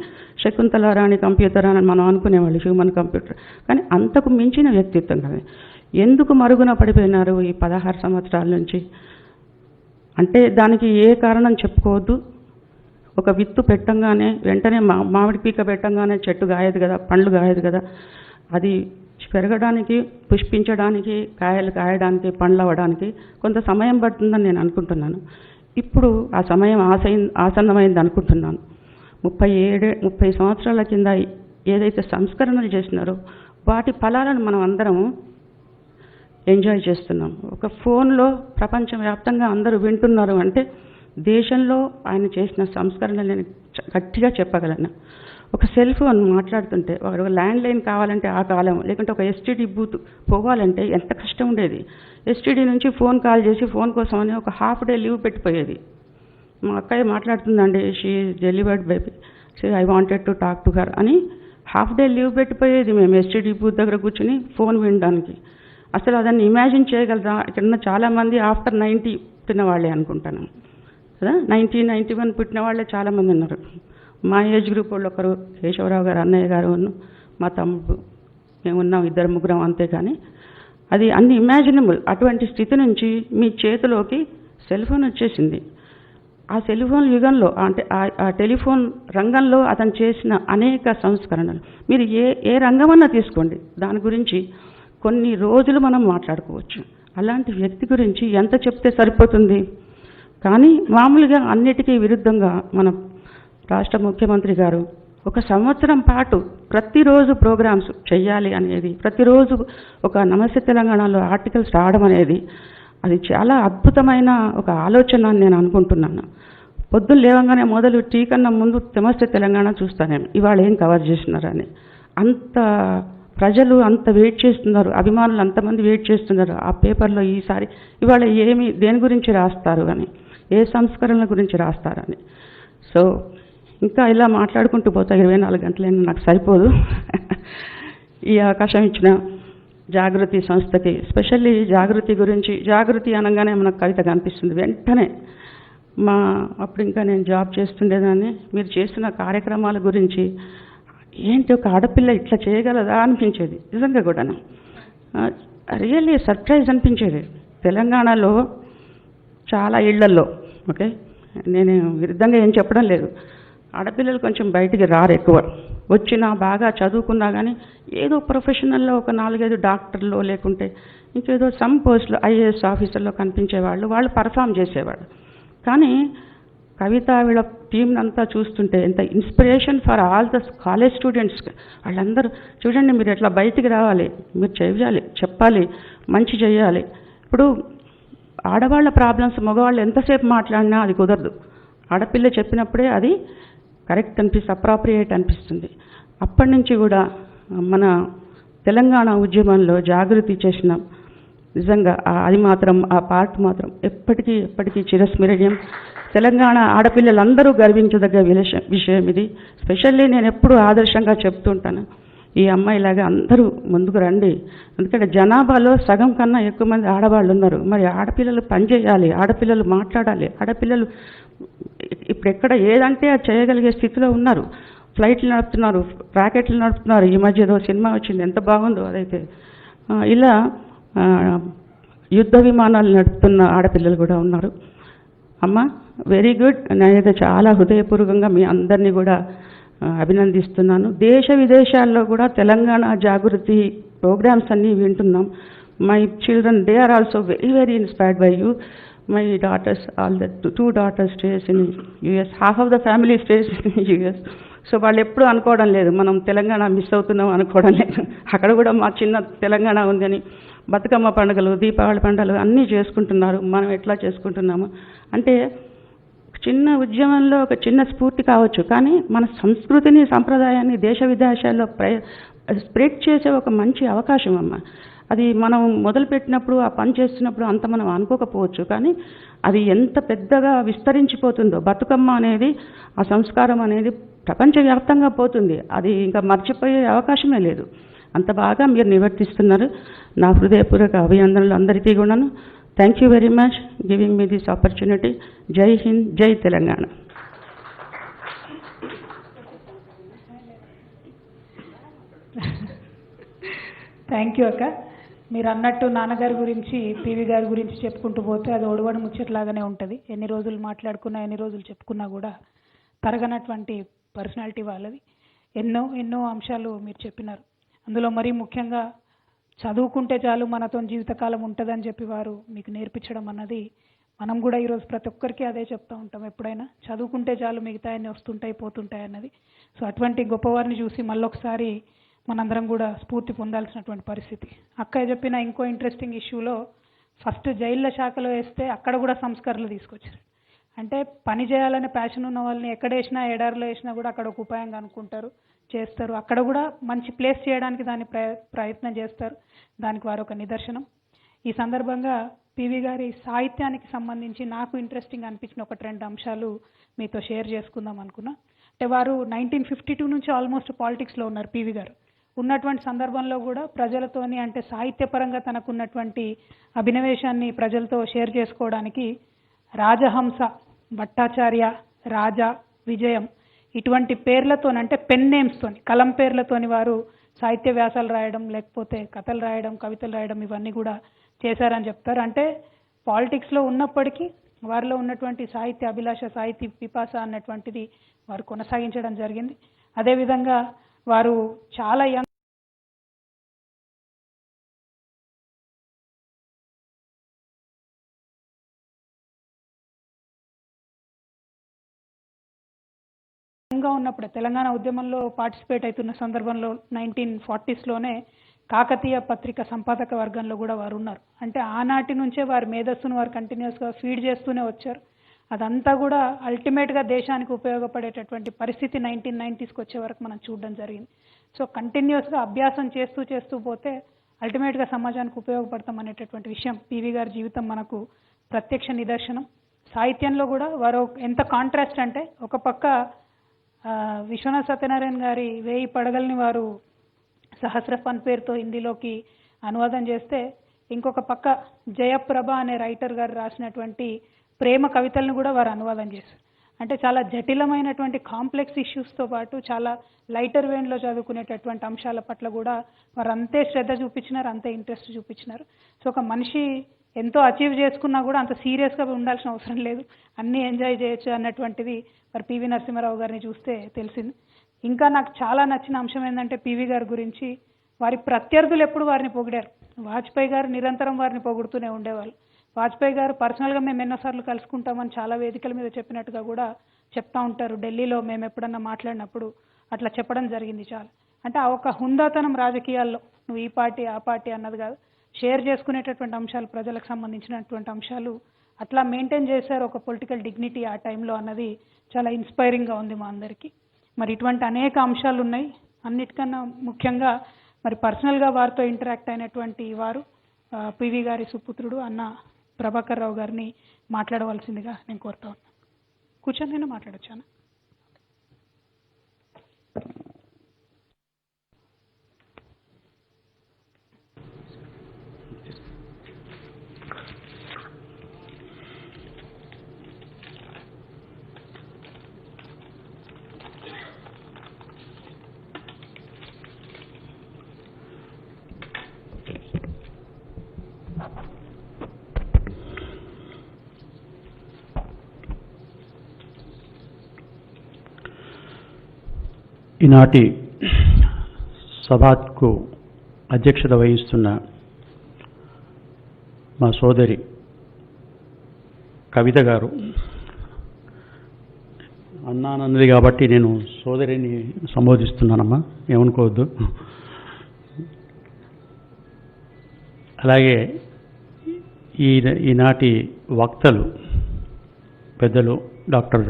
శకుంతల రాణి కంప్యూటర్ అని మనం అనుకునేవాళ్ళు, హ్యూమన్ కంప్యూటర్. కానీ అంతకు మించిన వ్యక్తిత్వం కదా. ఎందుకు మరుగున పడిపోయినారు ఈ 16 సంవత్సరాల నుంచి అంటే దానికి ఏ కారణం చెప్పుకోవద్దు. ఒక విత్తు పెట్టంగానే వెంటనే మామిడి పీక పెట్టంగానే చెట్టు కాయదు కదా, పండ్లు కాయదు కదా. అది పెరగడానికి, పుష్పించడానికి, కాయలు కాయడానికి, పండ్లు అవ్వడానికి కొంత సమయం పడుతుందని నేను అనుకుంటున్నాను. ఇప్పుడు ఆ సమయం ఆసన్నమైంది అనుకుంటున్నాను. 30 సంవత్సరాల కింద ఏదైతే సంస్కరణలు చేసినారో వాటి ఫలాలను మనం అందరం ఎంజాయ్ చేస్తున్నాం. ఒక ఫోన్లో ప్రపంచవ్యాప్తంగా అందరూ వింటున్నారు అంటే దేశంలో ఆయన చేసిన సంస్కరణలు నేను గట్టిగా చెప్పగలను. ఒక సెల్ ఫోన్ మాట్లాడుతుంటే ఒక ల్యాండ్ లైన్ కావాలంటే ఆ కాలం, లేకుంటే ఒక ఎస్టీడీ బూత్ పోవాలంటే ఎంత కష్టం ఉండేది. ఎస్టీడీ నుంచి ఫోన్ కాల్ చేసి ఫోన్ కోసం అని ఒక హాఫ్ డే లీవ్ పెట్టిపోయేది. మా అక్కయ్య మాట్లాడుతుందండి, she delivered baby, so I wanted to talk to her అని హాఫ్ డే లీవ్ పెట్టిపోయేది మేము ఎస్టీడీ బూత్ దగ్గర కూర్చుని ఫోన్ వినడానికి. అసలు అదని ఇమాజిన్ చేయగలరా? ఇక్కడ ఉన్న చాలామంది ఆఫ్టర్ 90 పుట్టిన వాళ్ళే అనుకుంటాను కదా, 91 పుట్టిన వాళ్ళే చాలామంది ఉన్నారు. మా ఏజ్ గ్రూప్ వాళ్ళు ఒకరు కేశవరావు గారు, అన్నయ్య గారు, మా తమ్ముడు, మేము ఉన్నాం 2-3 అంతే. కానీ అది అన్ని ఇమాజినబుల్. అటువంటి స్థితి నుంచి మీ చేతిలోకి సెల్ ఫోన్ వచ్చేసింది. ఆ సెల్ ఫోన్ యుగంలో అంటే ఆ టెలిఫోన్ రంగంలో అతను చేసిన అనేక సంస్కరణలు మీరు ఏ రంగమన్నా తీసుకోండి, దాని గురించి కొన్ని రోజులు మనం మాట్లాడుకోవచ్చు. అలాంటి వ్యక్తి గురించి ఎంత చెప్తే సరిపోతుంది. కానీ మామూలుగా అన్నిటికీ విరుద్ధంగా మన రాష్ట్ర ముఖ్యమంత్రి గారు 1 సంవత్సరం పాటు ప్రతిరోజు ప్రోగ్రామ్స్ చేయాలి అనేది, ప్రతిరోజు ఒక నమస్తే తెలంగాణలో ఆర్టికల్స్ రావడం అనేది అది చాలా అద్భుతమైన ఒక ఆలోచన అని నేను అనుకుంటున్నాను. పొద్దున్న లేవగానే మొదలు టీ కన్నా ముందు నమస్తే తెలంగాణ చూస్తానేమో ఇవాళ ఏం కవర్ చేస్తున్నారని. అంత ప్రజలు అంత వెయిట్ చేస్తున్నారు, అభిమానులు అంతమంది వెయిట్ చేస్తున్నారు ఆ పేపర్లో ఈసారి ఇవాళ దేని గురించి రాస్తారు అని, ఏ సంస్కరణల గురించి రాస్తారని. సో ఇంకా ఇలా మాట్లాడుకుంటూ పోతా 24 గంటలైనా నాకు సరిపోదు. ఈ అవకాశం ఇచ్చిన జాగృతి సంస్థకి, స్పెషల్లీ జాగృతి గురించి, జాగృతి అనగానే మనకు కవిత కనిపిస్తుంది వెంటనే. అప్పుడు ఇంకా నేను జాబ్ చేస్తుండేదాన్ని. మీరు చేసిన కార్యక్రమాల గురించి ఏంటి ఒక ఆడపిల్ల ఇట్లా చేయగలదా అనిపించేది నిజంగా కూడాను. రియల్లీ సర్ప్రైజ్ అనిపించేది. తెలంగాణలో చాలా ఇళ్లల్లో, ఓకే నేను విరుద్ధంగా ఏం చెప్పడం లేదు, ఆడపిల్లలు కొంచెం బయటికి రారు ఎక్కువ. వచ్చినా బాగా చదువుకున్నా కానీ ఏదో ప్రొఫెషనల్లో ఒక 4-5 డాక్టర్లో లేకుంటే ఇంకేదో సమ్ పోస్టులో ఐఏఎస్ ఆఫీసర్లో కనిపించేవాళ్ళు, వాళ్ళు పర్ఫామ్ చేసేవాళ్ళు. కానీ కవిత వీళ్ళ టీంని అంతా చూస్తుంటే ఎంత inspiration for all the college students. వాళ్ళందరూ చూడండి, మీరు ఎట్లా బయటికి రావాలి, మీరు చేయాలి, చెప్పాలి, మంచి చేయాలి. ఇప్పుడు ఆడవాళ్ళ ప్రాబ్లమ్స్ మగవాళ్ళు ఎంతసేపు మాట్లాడినా అది కుదరదు. ఆడపిల్ల చెప్పినప్పుడే అది కరెక్ట్ అనిపిస్తుంది, అప్రాప్రియేట్ అనిపిస్తుంది. అప్పటి నుంచి కూడా మన తెలంగాణ ఉద్యమంలో జాగృతి చేసిన నిజంగా అది మాత్రం, ఆ పార్ట్ మాత్రం ఎప్పటికీ చిరస్మరణీయం. తెలంగాణ ఆడపిల్లలందరూ గర్వించదగ్గ విషయం ఇది. స్పెషల్లీ నేను ఎప్పుడూ ఆదర్శంగా చెప్తుంటాను, ఈ అమ్మాయిలాగా అందరూ ముందుకు రండి. ఎందుకంటే జనాభాలో సగం కన్నా ఎక్కువ మంది ఆడవాళ్ళు ఉన్నారు. మరి ఆడపిల్లలు పనిచేయాలి, ఆడపిల్లలు మాట్లాడాలి, ఆడపిల్లలు ఇప్పుడు ఎక్కడ ఏదంటే అది చేయగలిగే స్థితిలో ఉన్నారు. ఫ్లైట్లు నడుపుతున్నారు, రాకెట్లు నడుపుతున్నారు. ఈ మధ్య ఏదో సినిమా వచ్చింది, ఎంత బాగుందో అదైతే. ఇలా యుద్ధ విమానాలు నడుపుతున్న ఆడపిల్లలు కూడా ఉన్నారు. అమ్మ వెరీ గుడ్. నేనైతే చాలా హృదయపూర్వకంగా మీ అందరినీ కూడా అభినందిస్తున్నాను. దేశ విదేశాల్లో కూడా తెలంగాణ జాగృతి ప్రోగ్రామ్స్ అన్నీ వింటున్నాం. My children, they are also very inspired by you. My daughters, all the 2 daughters stays in US. Half of the family stays in US. So వాళ్ళు ఎప్పుడూ అనుకోవడం లేదు మనం తెలంగాణ మిస్ అవుతున్నాం, అనుకోవడం లేదు. అక్కడ కూడా మా చిన్న తెలంగాణ ఉందని బతుకమ్మ పండుగలు, దీపావళి పండుగలు అన్నీ చేసుకుంటున్నారు. మనం ఎట్లా చేసుకుంటున్నాము అంటే చిన్న ఉద్యమంలో ఒక చిన్న స్ఫూర్తి కావచ్చు, కానీ మన సంస్కృతిని, సంప్రదాయాన్ని దేశ విదేశాల్లో స్ప్రెడ్ చేసే ఒక మంచి అవకాశం అమ్మ. అది మనం మొదలుపెట్టినప్పుడు, ఆ పని చేస్తున్నప్పుడు అంత మనం అనుకోకపోవచ్చు, కానీ అది ఎంత పెద్దగా విస్తరించిపోతుందో. బతుకమ్మ అనేది, ఆ సంస్కారం అనేది ప్రపంచవ్యాప్తంగా పోతుంది. అది ఇంకా మర్చిపోయే అవకాశమే లేదు. అంత బాగా మీరు నివర్తిస్తున్నారు. నా హృదయపూర్వక అభినందనలు అందరికీ కూడాను. Thank you very much giving me this opportunity. జై హింద్, జై తెలంగాణ. థ్యాంక్ యూ అక్క. మీరు అన్నట్టు నాన్నగారి గురించి, పివి గారి గురించి చెప్పుకుంటూ పోతే అది ఒడవడి ముచ్చట్లాగానే ఉంటుంది. ఎన్ని రోజులు మాట్లాడుకున్నా, ఎన్ని రోజులు చెప్పుకున్నా కూడా తరగనటువంటి పర్సనాలిటీ వాళ్ళది. ఎన్నో అంశాలు మీరు చెప్పినారు. అందులో మరీ ముఖ్యంగా చదువుకుంటే చాలు మనతో జీవితకాలం ఉంటుందని చెప్పి వారు మీకు నేర్పించడం అన్నది, మనం కూడా ఈరోజు ప్రతి ఒక్కరికి అదే చెప్తూ ఉంటాం. ఎప్పుడైనా చదువుకుంటే చాలు, మిగతా అన్నీ వస్తుంటాయి పోతుంటాయి అన్నది. సో అటువంటి గొప్పవారిని చూసి మళ్ళొకసారి మనందరం కూడా స్ఫూర్తి పొందాల్సినటువంటి పరిస్థితి. అక్కయ్య చెప్పిన ఇంకో ఇంట్రెస్టింగ్ ఇష్యూలో ఫస్ట్ జైళ్ళ శాఖలో వేస్తే అక్కడ కూడా సంస్కరణలు తీసుకొచ్చారు. అంటే పని చేయాలనే ప్యాషన్ ఉన్న వాళ్ళని ఎక్కడ వేసినా ఎడారిలో వేసినా కూడా అక్కడ ఒక ఉపాయంగా అనుకుంటారు, చేస్తారు. అక్కడ కూడా మంచి ప్లేస్ చేయడానికి దాన్ని ప్రయత్నం చేస్తారు. దానికి వారు ఒక నిదర్శనం. ఈ సందర్భంగా పివి గారి సాహిత్యానికి సంబంధించి నాకు ఇంట్రెస్టింగ్ అనిపించిన ఒక 2 అంశాలు మీతో షేర్ చేసుకుందాం అనుకున్నా. అంటే వారు 1952 నుంచి ఆల్మోస్ట్ పాలిటిక్స్లో ఉన్నారు. పివి గారు ఉన్నటువంటి సందర్భంలో కూడా ప్రజలతోని, అంటే సాహిత్యపరంగా తనకున్నటువంటి అభినవేశాన్ని ప్రజలతో షేర్ చేసుకోవడానికి రాజహంస, భట్టాచార్య, రాజా, విజయం ఇటువంటి పేర్లతోని, అంటే పెన్ నేమ్స్తోని, కలం పేర్లతోని వారు సాహిత్య వ్యాసాలు రాయడం, లేకపోతే కథలు రాయడం, కవితలు రాయడం ఇవన్నీ కూడా చేశారని చెప్తారు. అంటే పాలిటిక్స్లో ఉన్నప్పటికీ వారిలో ఉన్నటువంటి సాహిత్య అభిలాష, సాహిత్య పిపాస అన్నటువంటిది వారు కొనసాగించడం జరిగింది. అదేవిధంగా వారు చాలా యంగ్గా ఉన్నప్పుడే తెలంగాణ ఉద్యమంలో పార్టిసిపేట్ అవుతున్న సందర్భంలో 1940స్లోనే కాకతీయ పత్రిక సంపాదక వర్గంలో కూడా వారు ఉన్నారు. అంటే ఆనాటి నుంచే వారి మేధస్సును వారు కంటిన్యూస్గా ఫీడ్ చేస్తూనే వచ్చారు. అదంతా కూడా అల్టిమేట్గా దేశానికి ఉపయోగపడేటటువంటి పరిస్థితి 1990స్కి వచ్చే వరకు మనం చూడడం జరిగింది. సో కంటిన్యూస్గా అభ్యాసం చేస్తూ పోతే అల్టిమేట్గా సమాజానికి ఉపయోగపడతాం అనేటటువంటి విషయం పివి గారి జీవితం మనకు ప్రత్యక్ష నిదర్శనం. సాహిత్యంలో కూడా వారు ఎంత కాంట్రాస్ట్ అంటే, ఒక పక్క విశ్వనాథ్ సత్యనారాయణ గారి 1000 పడగల్ని వారు సహస్రఫన్ పేరుతో హిందీలోకి అనువాదం చేస్తే, ఇంకొక పక్క జయప్రభ అనే రైటర్ గారు రాసినటువంటి ప్రేమ కవితలను కూడా వారు అనువాదం చేశారు. అంటే చాలా జటిలమైనటువంటి కాంప్లెక్స్ ఇష్యూస్తో పాటు చాలా లైటర్ వేన్లో చదువుకునేటటువంటి అంశాల పట్ల కూడా వారు అంతే శ్రద్ధ చూపించినారు, అంతే ఇంట్రెస్ట్ చూపించినారు. సో ఒక మనిషి ఎంతో అచీవ్ చేసుకున్నా కూడా అంత సీరియస్గా ఉండాల్సిన అవసరం లేదు, అన్నీ ఎంజాయ్ చేయొచ్చు అన్నటువంటిది మరి పివి నరసింహారావు గారిని చూస్తే తెలిసింది. ఇంకా నాకు చాలా నచ్చిన అంశం ఏంటంటే పివి గారి గురించి వారి ప్రత్యర్థులు ఎప్పుడు వారిని పొగిడారు. వాజ్పేయి గారు నిరంతరం వారిని పొగుడుతూనే ఉండేవాళ్ళు. వాజ్పేయి గారు పర్సనల్గా మేము ఎన్నోసార్లు కలుసుకుంటామని చాలా వేదికల మీద చెప్పినట్టుగా కూడా చెప్తా ఉంటారు. ఢిల్లీలో మేము ఎప్పుడన్నా మాట్లాడినప్పుడు అట్లా చెప్పడం జరిగింది. చాలా అంటే ఆ ఒక హుందాతనం రాజకీయాల్లో, నువ్వు ఈ పార్టీ ఆ పార్టీ అన్నది కాదు, షేర్ చేసుకునేటటువంటి అంశాలు, ప్రజలకు సంబంధించినటువంటి అంశాలు అట్లా మెయింటైన్ చేశారు ఒక పొలిటికల్ డిగ్నిటీ ఆ టైంలో అన్నది చాలా ఇన్స్పైరింగ్గా ఉంది మా అందరికీ. మరి ఇటువంటి అనేక అంశాలు ఉన్నాయి. అన్నిటికన్నా ముఖ్యంగా మరి పర్సనల్గా వారితో ఇంటరాక్ట్ అయినటువంటి వారు పివి గారి సుపుత్రుడు అన్న ప్రభాకర్ రావు గారిని మాట్లాడవలసిందిగా నేను కోరుతా ఉన్నాను. కూర్చొని నేను మాట్లాడొచ్చాను. ఈనాటి సభకు అధ్యక్షత వహిస్తున్న మా సోదరి కవిత గారు, అన్నానన్నది కాబట్టి నేను సోదరిని సంబోధిస్తున్నానమ్మా, ఏమనుకోవద్దు. అలాగే ఈనాటి వక్తలు పెద్దలు డాక్టర్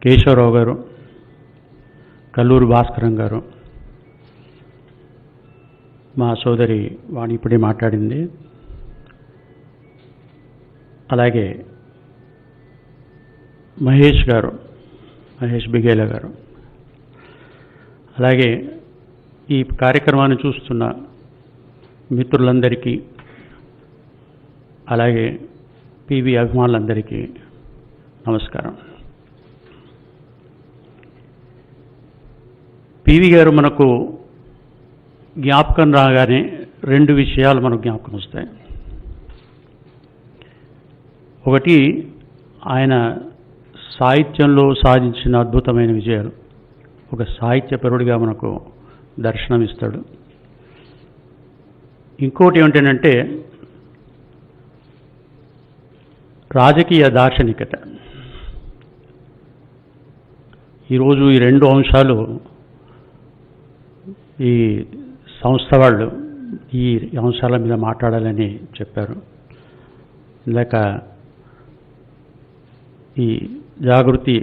కేశవరావు గారు, కల్లూరు భాస్కరం గారు, మా సోదరి వాణి ఇప్పుడే మాట్లాడింది, అలాగే మహేష్ గారు, మహేష్ బిగేల గారు, అలాగే ఈ కార్యక్రమాన్ని చూస్తున్న మిత్రులందరికీ, అలాగే పివి అభిమానులందరికీ నమస్కారం. పివి గారు మనకు జ్ఞాపకం రాగానే 2 విషయాలు మనకు జ్ఞాపకం వస్తాయి. ఒకటి, ఆయన సాహిత్యంలో సాధించిన అద్భుతమైన విజయాలు, ఒక సాహిత్యపరుడిగా మనకు దర్శనమిస్తాడు. ఇంకోటి ఏమిటంటే రాజకీయ దార్శనికత. ఈరోజు ఈ 2 అంశాలు ఈ సంస్థ వాళ్ళు ఈ అంశాల మీద మాట్లాడాలని చెప్పారు. ఇందాక ఈ జాగృతి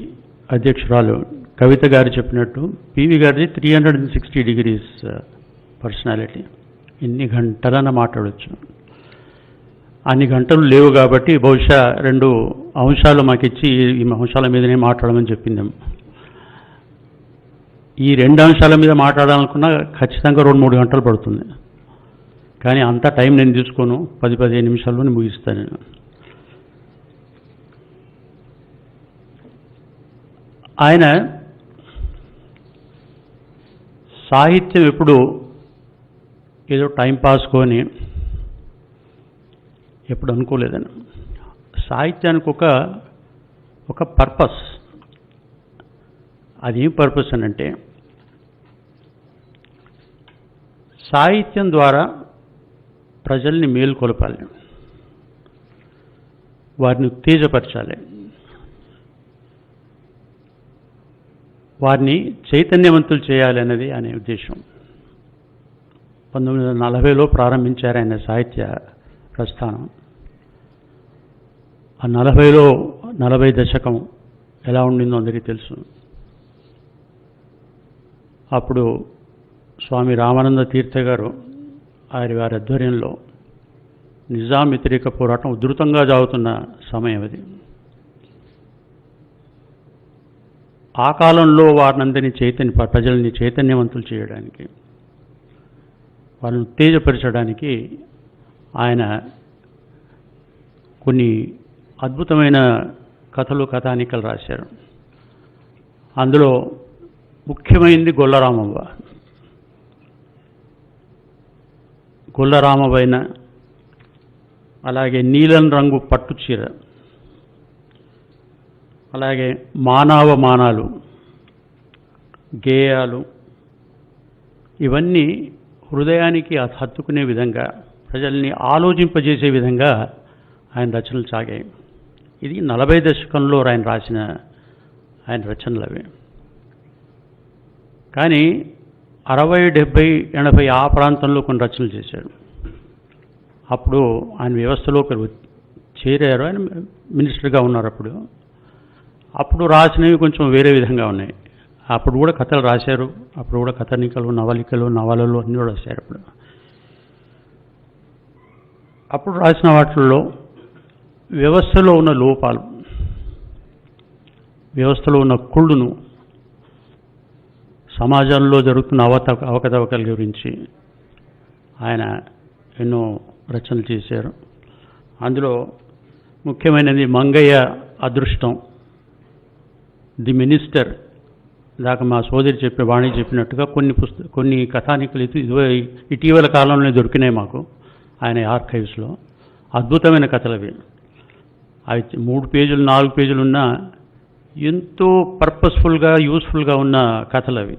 అధ్యక్షురాలు కవిత గారు చెప్పినట్టు పివి గారిది 360 degrees పర్సనాలిటీ. ఎన్ని గంటలన మాట్లాడవచ్చు. అన్ని గంటలు లేవు కాబట్టి బహుశా 2 అంశాలు మాకు ఇచ్చి ఈ అంశాల మీదనే మాట్లాడమని చెప్పిందాం. ఈ 2 అంశాల మీద మాట్లాడాలనుకున్నా ఖచ్చితంగా 2-3 గంటలు పడుతుంది. కానీ అంత టైం నేను తీసుకోను, 10-15 నిమిషాల్లోనే ముగిస్తాను నేను. ఆయన సాహిత్యం ఎప్పుడు ఏదో టైంపాస్కొని ఎప్పుడు అనుకోలేదని. సాహిత్యానికి ఒక పర్పస్. అదేం పర్పస్ అని అంటే, సాహిత్యం ద్వారా ప్రజల్ని మేలుకొలపాలి, వారిని ఉత్తేజపరచాలి, వారిని చైతన్యవంతులు చేయాలి అన్నది అనే ఉద్దేశం. 1940లో ప్రారంభించారు ఆయన సాహిత్య ప్రస్థానం. ఆ 40 దశకం ఎలా ఉండిందో అందరికీ తెలుసు. అప్పుడు స్వామి రామానంద తీర్థ గారు వారి ఆధ్వర్యంలో నిజాం వ్యతిరేక పోరాటం ఉధృతంగా సాగుతున్న సమయం అది. ఆ కాలంలో వారినందరినీ ప్రజల్ని చైతన్యవంతులు చేయడానికి, వారిని ఉత్తేజపరచడానికి ఆయన కొన్ని అద్భుతమైన కథలు, కథానికలు రాశారు. అందులో ముఖ్యమైనది గొల్లరామవైన, అలాగే నీలం రంగు పట్టు చీర, అలాగే మానవమానాలు, గేయాలు, ఇవన్నీ హృదయానికి హత్తుకునే విధంగా, ప్రజల్ని ఆలోచింపజేసే విధంగా ఆయన రచనలు సాగాయి. ఇది 40 దశకంలో ఆయన రాసిన ఆయన రచనలు అవి. కానీ 60, 70, 80 ఆ ప్రాంతంలో కొన్ని రచనలు చేశాడు. అప్పుడు ఆయన వ్యవస్థలోకి చేరారు. ఆయన మినిస్టర్గా ఉన్నారు. అప్పుడు రాసినవి కొంచెం వేరే విధంగా ఉన్నాయి. అప్పుడు కూడా కథలు రాశారు. అప్పుడు కూడా కథనికలు, నవలలు అన్నీ కూడా రాశారు. అప్పుడు రాసిన వాటిల్లో వ్యవస్థలో ఉన్న లోపాలు, వ్యవస్థలో ఉన్న కుళ్ళును, సమాజంలో జరుగుతున్న అవకతవకల గురించి ఆయన ఎన్నో రచనలు చేశారు. అందులో ముఖ్యమైనది మంగయ్య అదృష్టం, ది మినిస్టర్. దాకా మా సోదరి వాణి చెప్పినట్టుగా కొన్ని కథానికలు ఇటీవల కాలంలోనే దొరికినాయి మాకు ఆయన ఆర్కైవ్స్లో. అద్భుతమైన కథలు అవి. 3 పేజీలు 4 పేజీలు ఉన్న ఎంతో పర్పస్ఫుల్గా, యూస్ఫుల్గా ఉన్న కథలు అవి.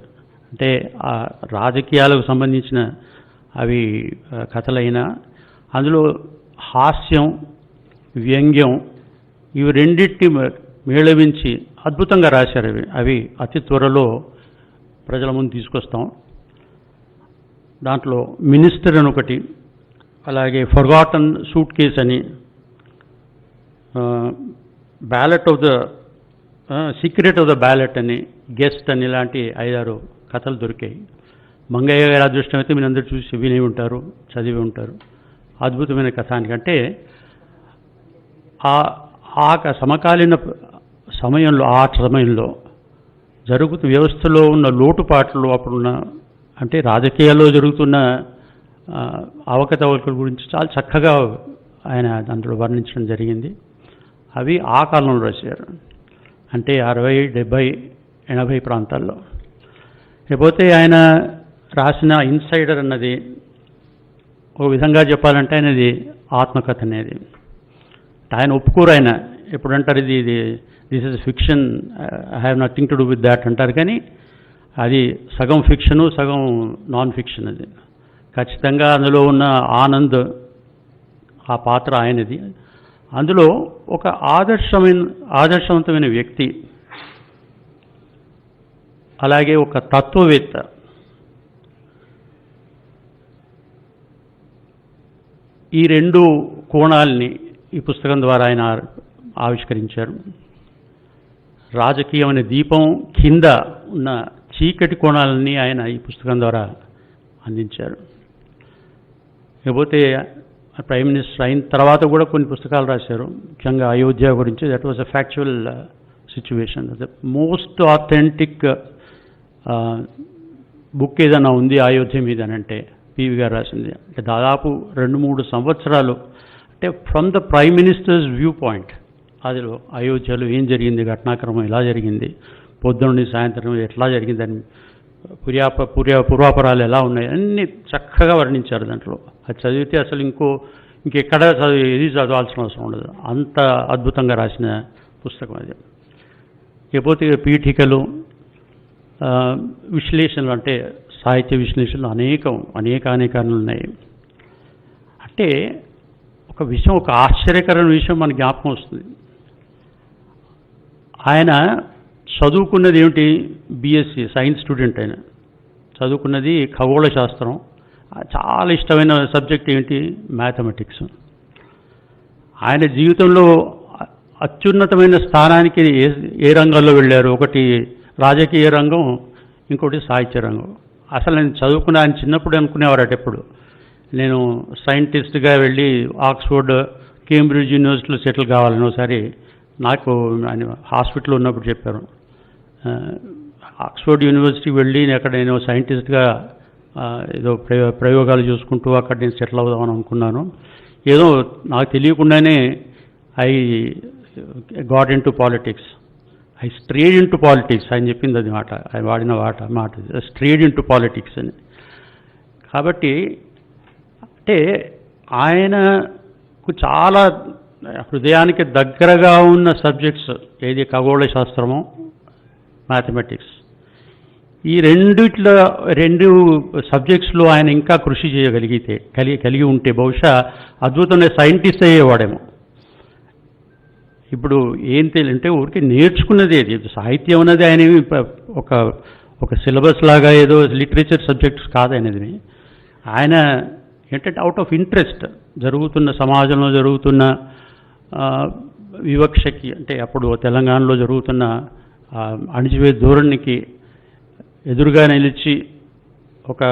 అంటే ఆ రాజకీయాలకు సంబంధించిన అవి కథలైనా అందులో హాస్యం, వ్యంగ్యం, ఇవి రెండింటిని మేళవించి అద్భుతంగా రాశారు. అవి అతి త్వరలో ప్రజల ముందు తీసుకొస్తాం. దాంట్లో మినిస్టర్ అని ఒకటి, అలాగే ఫర్గాటన్ సూట్ కేస్ అని, ballot of the secret of the ballot అని, గెస్ట్ అని, ఇలాంటి 5-6 కథలు దొరికాయి. మంగయ్య గారి అదృష్టం అయితే మీరు అందరూ చూసి విని ఉంటారు, చదివి ఉంటారు. అద్భుతమైన కథానికంటే ఆ సమకాలీన సమయంలో, ఆ సమయంలో జరుగుతున్న వ్యవస్థలో ఉన్న లోటుపాట్లు, అప్పుడున్న అంటే రాజకీయాల్లో జరుగుతున్న అవకతవకల గురించి చాలా చక్కగా ఆయన అందులో వర్ణించడం జరిగింది. అవి ఆ కాలంలో రాశారు. అంటే 60, 70, 80 ప్రాంతాల్లో. లేకపోతే ఆయన రాసిన ఇన్సైడర్ అన్నది ఒక విధంగా చెప్పాలంటే ఆయనది ఆత్మకథ అనేది. ఆయన ఒప్పుకోరు. ఆయన ఎప్పుడు అంటారు, ఇది this is fiction, I have nothing to do with that అంటారు. కానీ అది సగం ఫిక్షను, సగం నాన్ ఫిక్షన్. అది ఖచ్చితంగా అందులో ఉన్న ఆనంద్, ఆ పాత్ర ఆయనది. అందులో ఒక ఆదర్శవంతమైన వ్యక్తి, అలాగే ఒక తత్వవేత్త, ఈ రెండు కోణాలని ఈ పుస్తకం ద్వారా ఆయన ఆవిష్కరించారు. రాజకీయం అనే దీపం కింద ఉన్న చీకటి కోణాలని ఆయన ఈ పుస్తకం ద్వారా అందించారు. లేకపోతే ప్రైమ్ మినిస్టర్ అయిన తర్వాత కూడా కొన్ని పుస్తకాలు రాశారు, ముఖ్యంగా అయోధ్య గురించి. That was a factual situation. The most authentic book ఏదైనా ఉంది అయోధ్య మీద అని అంటే పివి గారు రాసింది. అంటే దాదాపు 2-3 సంవత్సరాలు, అంటే from the prime minister's viewpoint, అదిలో అయోధ్యలో ఏం జరిగింది, ఘటనాక్రమం ఎలా జరిగింది, పొద్దున్నే సాయంత్రం ఎట్లా జరిగిందని, పూర్వాపరాలు ఎలా ఉన్నాయి అన్నీ చక్కగా వర్ణించారు దాంట్లో. అది చదివితే అసలు ఇంకెక్కడ ఏది చదవాల్సిన అవసరం ఉండదు, అంత అద్భుతంగా రాసిన పుస్తకం అది. లేకపోతే పీఠికలు, విశ్లేషణలు, అంటే సాహిత్య విశ్లేషణలు అనేకాలు ఉన్నాయి. అంటే ఒక ఆశ్చర్యకరమైన విషయం మన జ్ఞాపకం వస్తుంది. ఆయన చదువుకున్నది ఏమిటి? BSc science student. ఆయన చదువుకున్నది ఖగోళ శాస్త్రం. చాలా ఇష్టమైన సబ్జెక్ట్ ఏంటి? మ్యాథమెటిక్స్. ఆయన జీవితంలో అత్యున్నతమైన స్థానానికి ఏ రంగాల్లో వెళ్ళారు? ఒకటి రాజకీయ రంగం, ఇంకోటి సాహిత్య రంగం. అసలు నేను చదువుకున్న ఆయన చిన్నప్పుడు అనుకునేవారట, ఎప్పుడు నేను సైంటిస్ట్గా వెళ్ళి ఆక్స్ఫర్డ్, కేంబ్రిడ్జ్ యూనివర్సిటీలో సెటిల్ కావాలని. ఒకసారి నాకు ఆయన హాస్పిటల్లో ఉన్నప్పుడు చెప్పారు, ఆక్స్ఫర్డ్ యూనివర్సిటీకి వెళ్ళి అక్కడ నేను సైంటిస్ట్గా ఏదో ప్రయోగాలు చూసుకుంటూ అక్కడ నేను సెటిల్ అవుదామని అనుకున్నాను. ఏదో నాకు తెలియకుండానే I got into politics, I strayed into politics. ఆయన చెప్పింది అది మాట, ఆయన వాడిన మాట స్ట్రేడ్ ఇన్ టు పాలిటిక్స్ అని. కాబట్టి అంటే ఆయనకు చాలా హృదయానికి దగ్గరగా ఉన్న సబ్జెక్ట్స్ ఏది? ఖగోళ శాస్త్రము, మ్యాథమెటిక్స్. ఈ రెండు సబ్జెక్ట్స్లో ఆయన ఇంకా కృషి చేయగలిగితే, కలిగి ఉంటే బహుశా అద్భుతమైన సైంటిస్ట్ అయ్యేవాడేమో. ఇప్పుడు ఏం తెలియంటే ఊరికి నేర్చుకున్నది ఏది? సాహిత్యం అన్నది ఆయన ఒక సిలబస్ లాగా ఏదో లిటరేచర్ సబ్జెక్ట్స్ కాదు అనేది. ఆయన ఏంటంటే అవుట్ ఆఫ్ ఇంట్రెస్ట్ జరుగుతున్న సమాజంలో జరుగుతున్న వివక్షకి, అంటే అప్పుడు తెలంగాణలో జరుగుతున్న అణిచివే ధోరణికి ఎదురుగా నిలిచి ఒక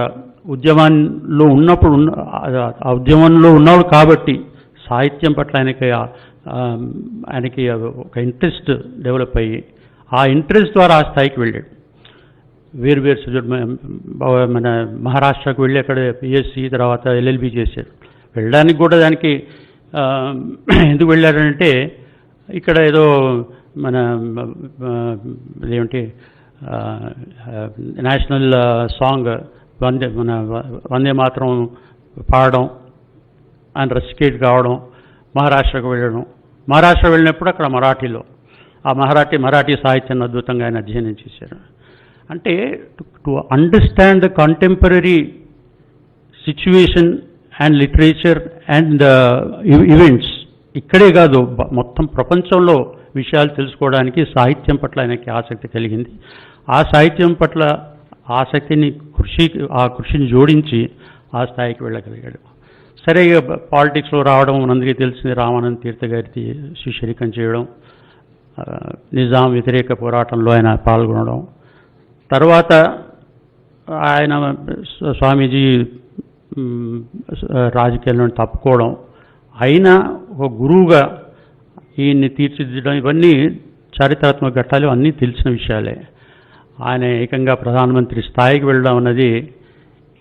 ఉద్యమంలో ఉన్నప్పుడు ఆ ఉద్యమంలో ఉన్నాడు కాబట్టి సాహిత్యం పట్ల ఆయనకి ఒక ఇంట్రెస్ట్ డెవలప్ అయ్యి ఆ ఇంట్రెస్ట్ ద్వారా ఆ స్థాయికి వెళ్ళాడు. వేరు సబ్జెక్ట్, మన మహారాష్ట్రకు వెళ్ళి అక్కడ పిఎస్సి తర్వాత ఎల్ఎల్బి చేశారు. వెళ్ళడానికి కూడా దానికి ఎందుకు వెళ్ళారంటే ఇక్కడ ఏదో మన ఏమిటి నేషనల్ సాంగ్ వందే మాత్రం పాడడం, ఆయన రసికేట్ కావడం, మహారాష్ట్రకు వెళ్ళడం. మహారాష్ట్ర వెళ్ళినప్పుడు అక్కడ మరాఠీలో ఆ మరాఠీ సాహిత్యాన్ని అద్భుతంగా ఆయన అధ్యయనం చేశారు. అంటే to understand the contemporary situation and literature and events, ఇక్కడే కాదు మొత్తం ప్రపంచంలో విషయాలు తెలుసుకోవడానికి సాహిత్యం పట్ల ఆయనకి ఆసక్తి కలిగింది. ఆ సాహిత్యం పట్ల ఆ కృషిని జోడించి ఆ స్థాయికి వెళ్ళగలిగాడు. సరే, పాలిటిక్స్లో రావడం మనందరికీ తెలిసింది. రామానంద తీర్థ గారి శిష్యరికం చేయడం, నిజాం వ్యతిరేక పోరాటంలో ఆయన పాల్గొనడం, తర్వాత ఆయన స్వామీజీ రాజకీయాల్లో తప్పుకోవడం, అయినా ఒక గురువుగా ఈయన్ని తీర్చిదిద్దడం, ఇవన్నీ చారిత్రాత్మక ఘట్టాలు, అన్నీ తెలిసిన విషయాలే. ఆయన ఏకంగా ప్రధానమంత్రి స్థాయికి వెళ్ళడం అన్నది,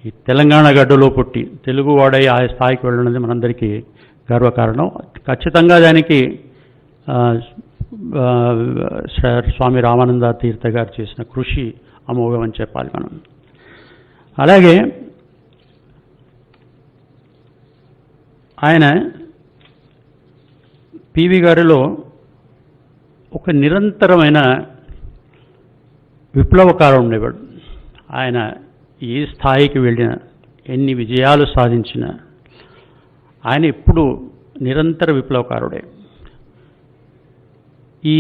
ఈ తెలంగాణ గడ్డలో పుట్టి తెలుగువాడై ఆ స్థాయికి వెళ్ళడం అనేది మనందరికీ గర్వకారణం. ఖచ్చితంగా దానికి స్వామి రామానంద తీర్థ గారు చేసిన కృషి అమోఘం అని చెప్పాలి మనం. అలాగే ఆయన పివి గారిలో ఒక నిరంతరమైన విప్లవకారం ఉండేవాడు. ఆయన ఏ స్థాయికి వెళ్ళినా, ఎన్ని విజయాలు సాధించినా ఆయన ఎప్పుడు నిరంతర విప్లవకారుడే. ఈ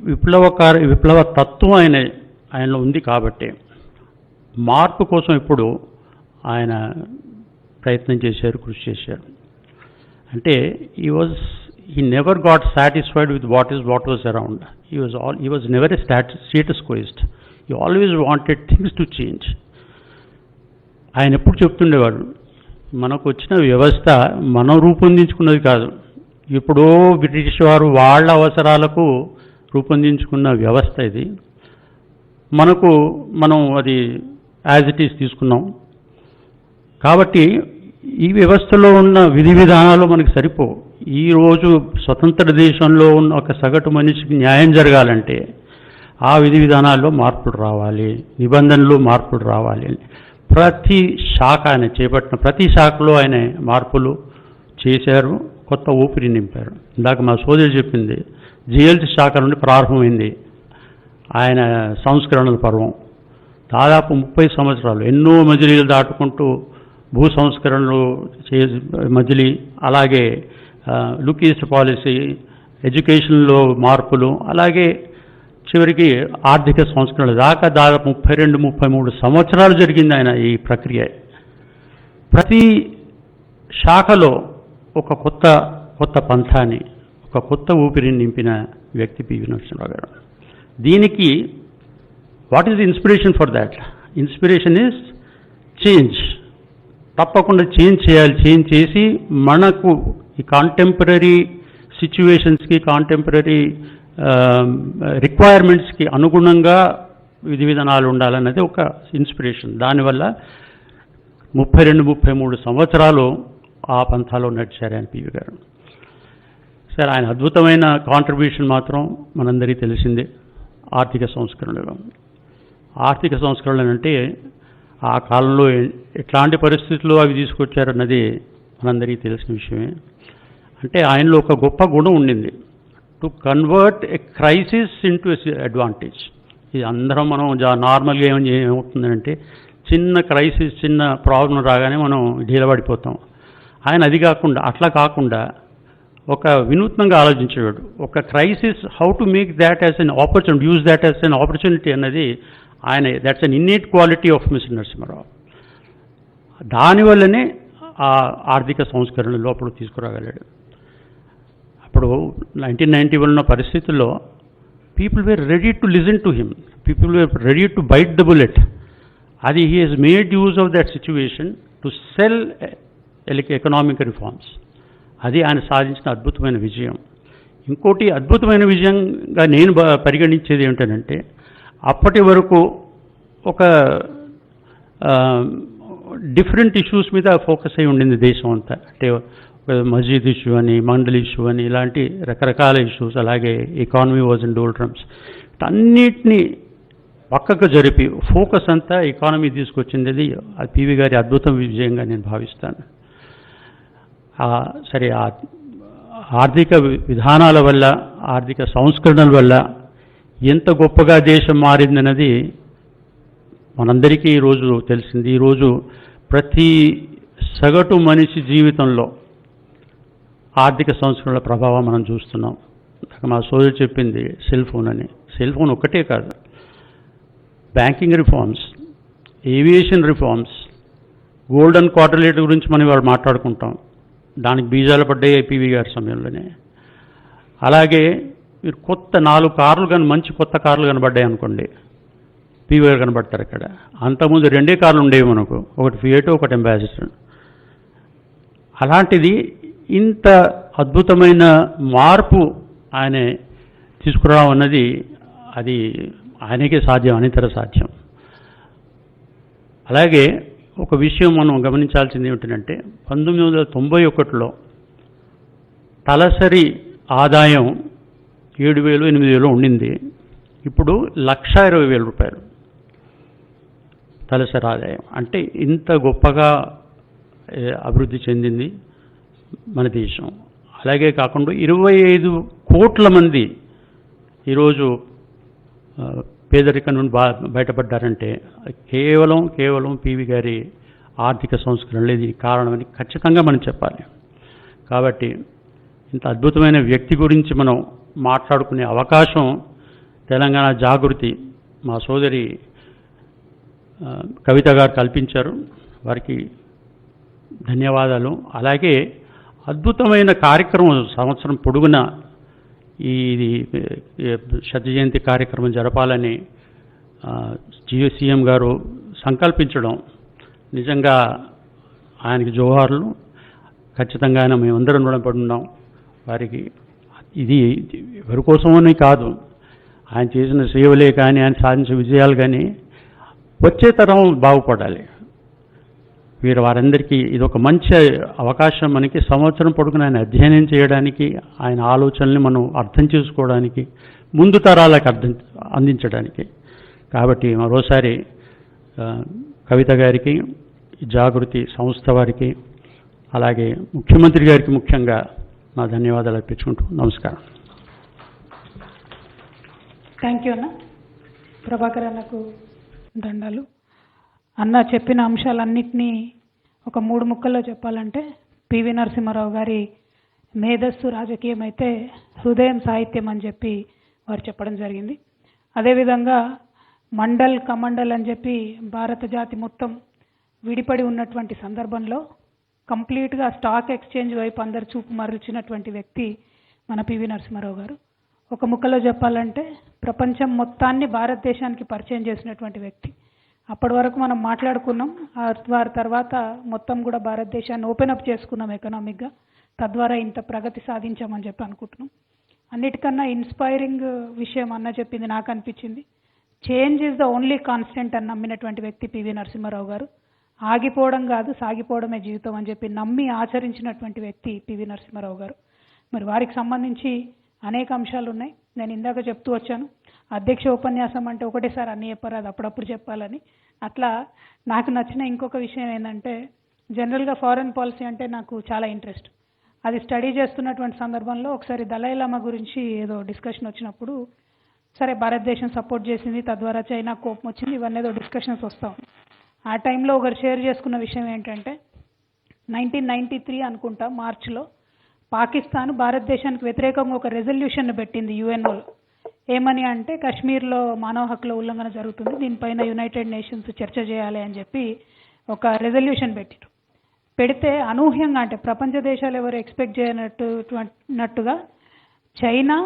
విప్లవ తత్వం ఆయనలో ఉంది కాబట్టి మార్పు కోసం ఇప్పుడు ఆయన ప్రయత్నం చేశారు, కృషి చేశారు. అంటే he never got satisfied with what was around. He was never a status quoist. He always wanted things to change. ఆయన ఎప్పుడు చెప్తుండేవాడు, మనకు వచ్చిన వ్యవస్థ మనం రూపొందించుకున్నది కాదు, ఎప్పుడో బ్రిటిష్ వారు వాళ్ళ అవసరాలకు రూపొందించుకున్న వ్యవస్థ ఇది. మనం అది యాజ్ ఇట్ ఈస్ తీసుకున్నాం. కాబట్టి ఈ వ్యవస్థలో ఉన్న విధి విధానాలు మనకు సరిపోవు. ఈరోజు స్వతంత్ర దేశంలో ఉన్న ఒక సగటు మనిషికి న్యాయం జరగాలంటే ఆ విధి విధానాల్లో మార్పులు రావాలి, నిబంధనలు మార్పులు రావాలి. ప్రతి శాఖ ఆయన చేపట్టిన ప్రతి శాఖలో ఆయన మార్పులు చేశారు, కొత్త ఊపిరి నింపారు. ఇందాక మా సోదరి చెప్పింది, జిఎల్టీ శాఖ నుండి ప్రారంభమైంది ఆయన సంస్కరణల పర్వం. దాదాపు 30 సంవత్సరాలు ఎన్నో మజిలీలు దాటుకుంటూ భూ సంస్కరణలు మజిలీ, అలాగే లుక్ ఈస్ట్ పాలసీ, ఎడ్యుకేషన్లో మార్పులు, అలాగే చివరికి ఆర్థిక సంస్కరణలు దాకా దాదాపు 32-33 సంవత్సరాలు జరిగింది ఆయన ఈ ప్రక్రియ. ప్రతి శాఖలో ఒక కొత్త పంథాన్ని, ఒక కొత్త ఊపిరిని నింపిన వ్యక్తి పివి నరసింహారావు గారు. దీనికి what is the inspiration for that? Inspiration is change. తప్పకుండా చేంజ్ చేయాలి. చేంజ్ చేసి మనకు ఈ కాంటెంపరీ సిచ్యువేషన్స్కి, కాంటెంపరీ రిక్వైర్మెంట్స్కి అనుగుణంగా విధి విధానాలు ఉండాలన్నది ఒక ఇన్స్పిరేషన్. దానివల్ల 32-33 సంవత్సరాలు ఆ పంథాలో నడిచారు ఆయన పివి గారు. సరే, ఆయన అద్భుతమైన కాంట్రిబ్యూషన్ మాత్రం మనందరికీ తెలిసిందే ఆర్థిక సంస్కరణలో. ఆర్థిక సంస్కరణలు అంటే ఆ కాలంలో ఎట్లాంటి పరిస్థితుల్లో అవి తీసుకొచ్చారన్నది మనందరికీ తెలిసిన విషయమే. అంటే ఆయనలో ఒక గొప్ప గుణం ఉండింది, to convert a crisis into advantage. ఇది అందరం మనం నార్మల్గా ఏమవుతుందంటే చిన్న క్రైసిస్, చిన్న ప్రాబ్లం రాగానే మనం ఢీలపడిపోతాం. ఆయన అట్లా కాకుండా ఒక వినూత్నంగా ఆలోచించేవాడు. ఒక crisis, how to make that as an opportunity, use that as an opportunity అన్నది ఆయన, that's an innate quality of mister Narasimha Rao. దానివల్లనే ఆ ఆర్థిక సంస్కరణ లోపల తీసుకురాగలిగాడు. అప్పుడు 1991 పరిస్థితుల్లో people were ready to listen to him, people were ready to bite the bullet. అది he has made use of that situation to sell economic reforms. అది ఆయన సాధించిన అద్భుతమైన విజయం. ఇంకోటి అద్భుతమైన విజయంగా నేను పరిగణించేది ఏమిటంటే, అప్పటి వరకు ఒక డిఫరెంట్ ఇష్యూస్ మీద ఫోకస్ అయి ఉండింది దేశం అంతా. అంటే మస్జిద్ ఇష్యూ అని, మండల్ ఇష్యూ అని, ఇలాంటి రకరకాల ఇష్యూస్, అలాగే ఎకానమీ వాజ్ ఇన్ డోల్డ్రమ్స్. అన్నిటినీ పక్కకు జరిపి ఫోకస్ అంతా ఎకానమీ తీసుకొచ్చింది. అది పివి గారి అద్భుతం విజయంగా నేను భావిస్తాను. సరే, ఆర్థిక విధానాల వల్ల, ఆర్థిక సంస్కరణల వల్ల ఎంత గొప్పగా దేశం మారిందన్నది మనందరికీ ఈరోజు తెలిసింది. ఈరోజు ప్రతి సగటు మనిషి జీవితంలో ఆర్థిక సంస్కరణల ప్రభావం మనం చూస్తున్నాం. మా సోదరు చెప్పింది సెల్ ఫోన్ అని. సెల్ ఫోన్ ఒక్కటే కాదు, banking reforms, aviation reforms, golden quadrilateral గురించి మనం ఇవాళ మాట్లాడుకుంటాం. దానికి బీజాలు పడ్డాయి పివి గారి సమయంలోనే. అలాగే మీరు కొత్త 4 కార్లు కానీ, మంచి కొత్త కార్లు కనబడ్డాయి అనుకోండి, పివి గారు కనబడతారు అక్కడ. అంతకుముందు 2 కార్లు ఉండేవి మనకు, ఒకటి ఫియటో, ఒకటి అంబాసిడర్. అలాంటిది ఇంత అద్భుతమైన మార్పు ఆయన తీసుకురావడం అన్నది అది ఆయనకే సాధ్యం, అనితర సాధ్యం. అలాగే ఒక విషయం మనం గమనించాల్సింది ఏమిటంటే, 1991లో తలసరి ఆదాయం 7,000-8,000 ఉండింది. ఇప్పుడు 1,20,000 రూపాయలు తలసరి ఆదాయం. అంటే ఇంత గొప్పగా అభివృద్ధి చెందింది మన దేశం. అలాగే కాకుండా 25 కోట్ల మంది ఈరోజు పేదరికం నుండి బయటపడ్డారంటే కేవలం పివి గారి ఆర్థిక సంస్కరణలు ఇది కారణమని ఖచ్చితంగా మనం చెప్పాలి. కాబట్టి ఇంత అద్భుతమైన వ్యక్తి గురించి మనం మాట్లాడుకునే అవకాశం తెలంగాణ జాగృతి మా సోదరి కవిత గారు కల్పించారు. వారికి ధన్యవాదాలు. అలాగే అద్భుతమైన కార్యక్రమం సంవత్సరం పొడుగునా ఈ శత జయంతి కార్యక్రమం జరపాలని సీఎం గారు సంకల్పించడం నిజంగా ఆయనకి జోహార్లు. ఖచ్చితంగా ఆయన మేమందరం రుణపడి ఉన్నాం వారికి. ఇది ఎవరి కోసమని కాదు, ఆయన చేసిన సేవలే కానీ ఆయన సాధించిన విజయాలు కానీ వచ్చే తరం బాగుపడాలి. వారందరికీ ఇది ఒక మంచి అవకాశం. మనకి సంవత్సరం పొడుగున ఆయన అధ్యయనం చేయడానికి, ఆయన ఆలోచనల్ని మనం అర్థం చేసుకోవడానికి, ముందు తరాలకు అందించడానికి. కాబట్టి మరోసారి కవిత గారికి, జాగృతి సంస్థ వారికి, అలాగే ముఖ్యమంత్రి గారికి ముఖ్యంగా నా ధన్యవాదాలు అర్పించుకుంటూ నమస్కారం. థ్యాంక్ యూ అన్న. ప్రభాకర్ అన్నకు దండాలు. అన్న చెప్పిన అంశాలన్నింటినీ ఒక 3 ముక్కల్లో చెప్పాలంటే పివి నరసింహారావు గారి మేధస్సు రాజకీయం అయితే హృదయం సాహిత్యం అని చెప్పి వారు చెప్పడం జరిగింది. అదేవిధంగా మండల్ కమండల్ అని చెప్పి భారత జాతి మొత్తం విడిపడి ఉన్నటువంటి సందర్భంలో కంప్లీట్గా స్టాక్ ఎక్స్చేంజ్ వైపు అందరు చూపు మరల్చినటువంటి వ్యక్తి మన పివి నరసింహారావు గారు. ఒక ముక్కలో చెప్పాలంటే ప్రపంచం మొత్తాన్ని భారతదేశానికి పరిచయం చేసినటువంటి వ్యక్తి. అప్పటి వరకు మనం మాట్లాడుకున్నాం, వారి తర్వాత మొత్తం కూడా భారతదేశాన్ని ఓపెన్ అప్ చేసుకున్నాం ఎకనామిక్గా, తద్వారా ఇంత ప్రగతి సాధించామని చెప్పి అనుకుంటున్నాం. అన్నిటికన్నా ఇన్స్పైరింగ్ విషయం అన్న చెప్పింది నాకు అనిపించింది. Change is the only constant అని నమ్మినటువంటి వ్యక్తి పివి నరసింహారావు గారు. ఆగిపోవడం కాదు, సాగిపోవడమే జీవితం అని చెప్పి నమ్మి ఆచరించినటువంటి వ్యక్తి పివి నరసింహారావు గారు. మరి వారికి సంబంధించి అనేక అంశాలు ఉన్నాయి. నేను ఇందాక చెప్తూ వచ్చాను, అధ్యక్ష ఉపన్యాసం అంటే ఒకటేసారి అన్నీ చెప్పరాదు, అప్పుడప్పుడు చెప్పాలని. అట్లా నాకు నచ్చిన ఇంకొక విషయం ఏంటంటే, జనరల్గా ఫారెన్ పాలసీ అంటే నాకు చాలా ఇంట్రెస్ట్. అది స్టడీ చేస్తున్నటువంటి సందర్భంలో ఒకసారి దలైలామా గురించి ఏదో డిస్కషన్ వచ్చినప్పుడు, సరే భారతదేశం సపోర్ట్ చేసింది, తద్వారా చైనా కోపం వచ్చింది, ఇవన్నీ ఏదో డిస్కషన్స్ వస్తాం. ఆ టైంలో ఒకరు షేర్ చేసుకున్న విషయం ఏంటంటే 1993 అనుకుంటా మార్చిలో పాకిస్తాన్ భారతదేశానికి వ్యతిరేకంగా ఒక రెజల్యూషన్ పెట్టింది యుఎన్ఓలో. ఏమని అంటే కాశ్మీర్లో మానవ హక్కుల ఉల్లంఘన జరుగుతుంది, దీనిపైన యునైటెడ్ నేషన్స్ చర్చ చేయాలి అని చెప్పి ఒక రెజల్యూషన్ పెట్టారు. పెడితే అనూహ్యంగా, అంటే ప్రపంచ దేశాలు ఎవరు ఎక్స్పెక్ట్ చేయనట్టుగా చైనా,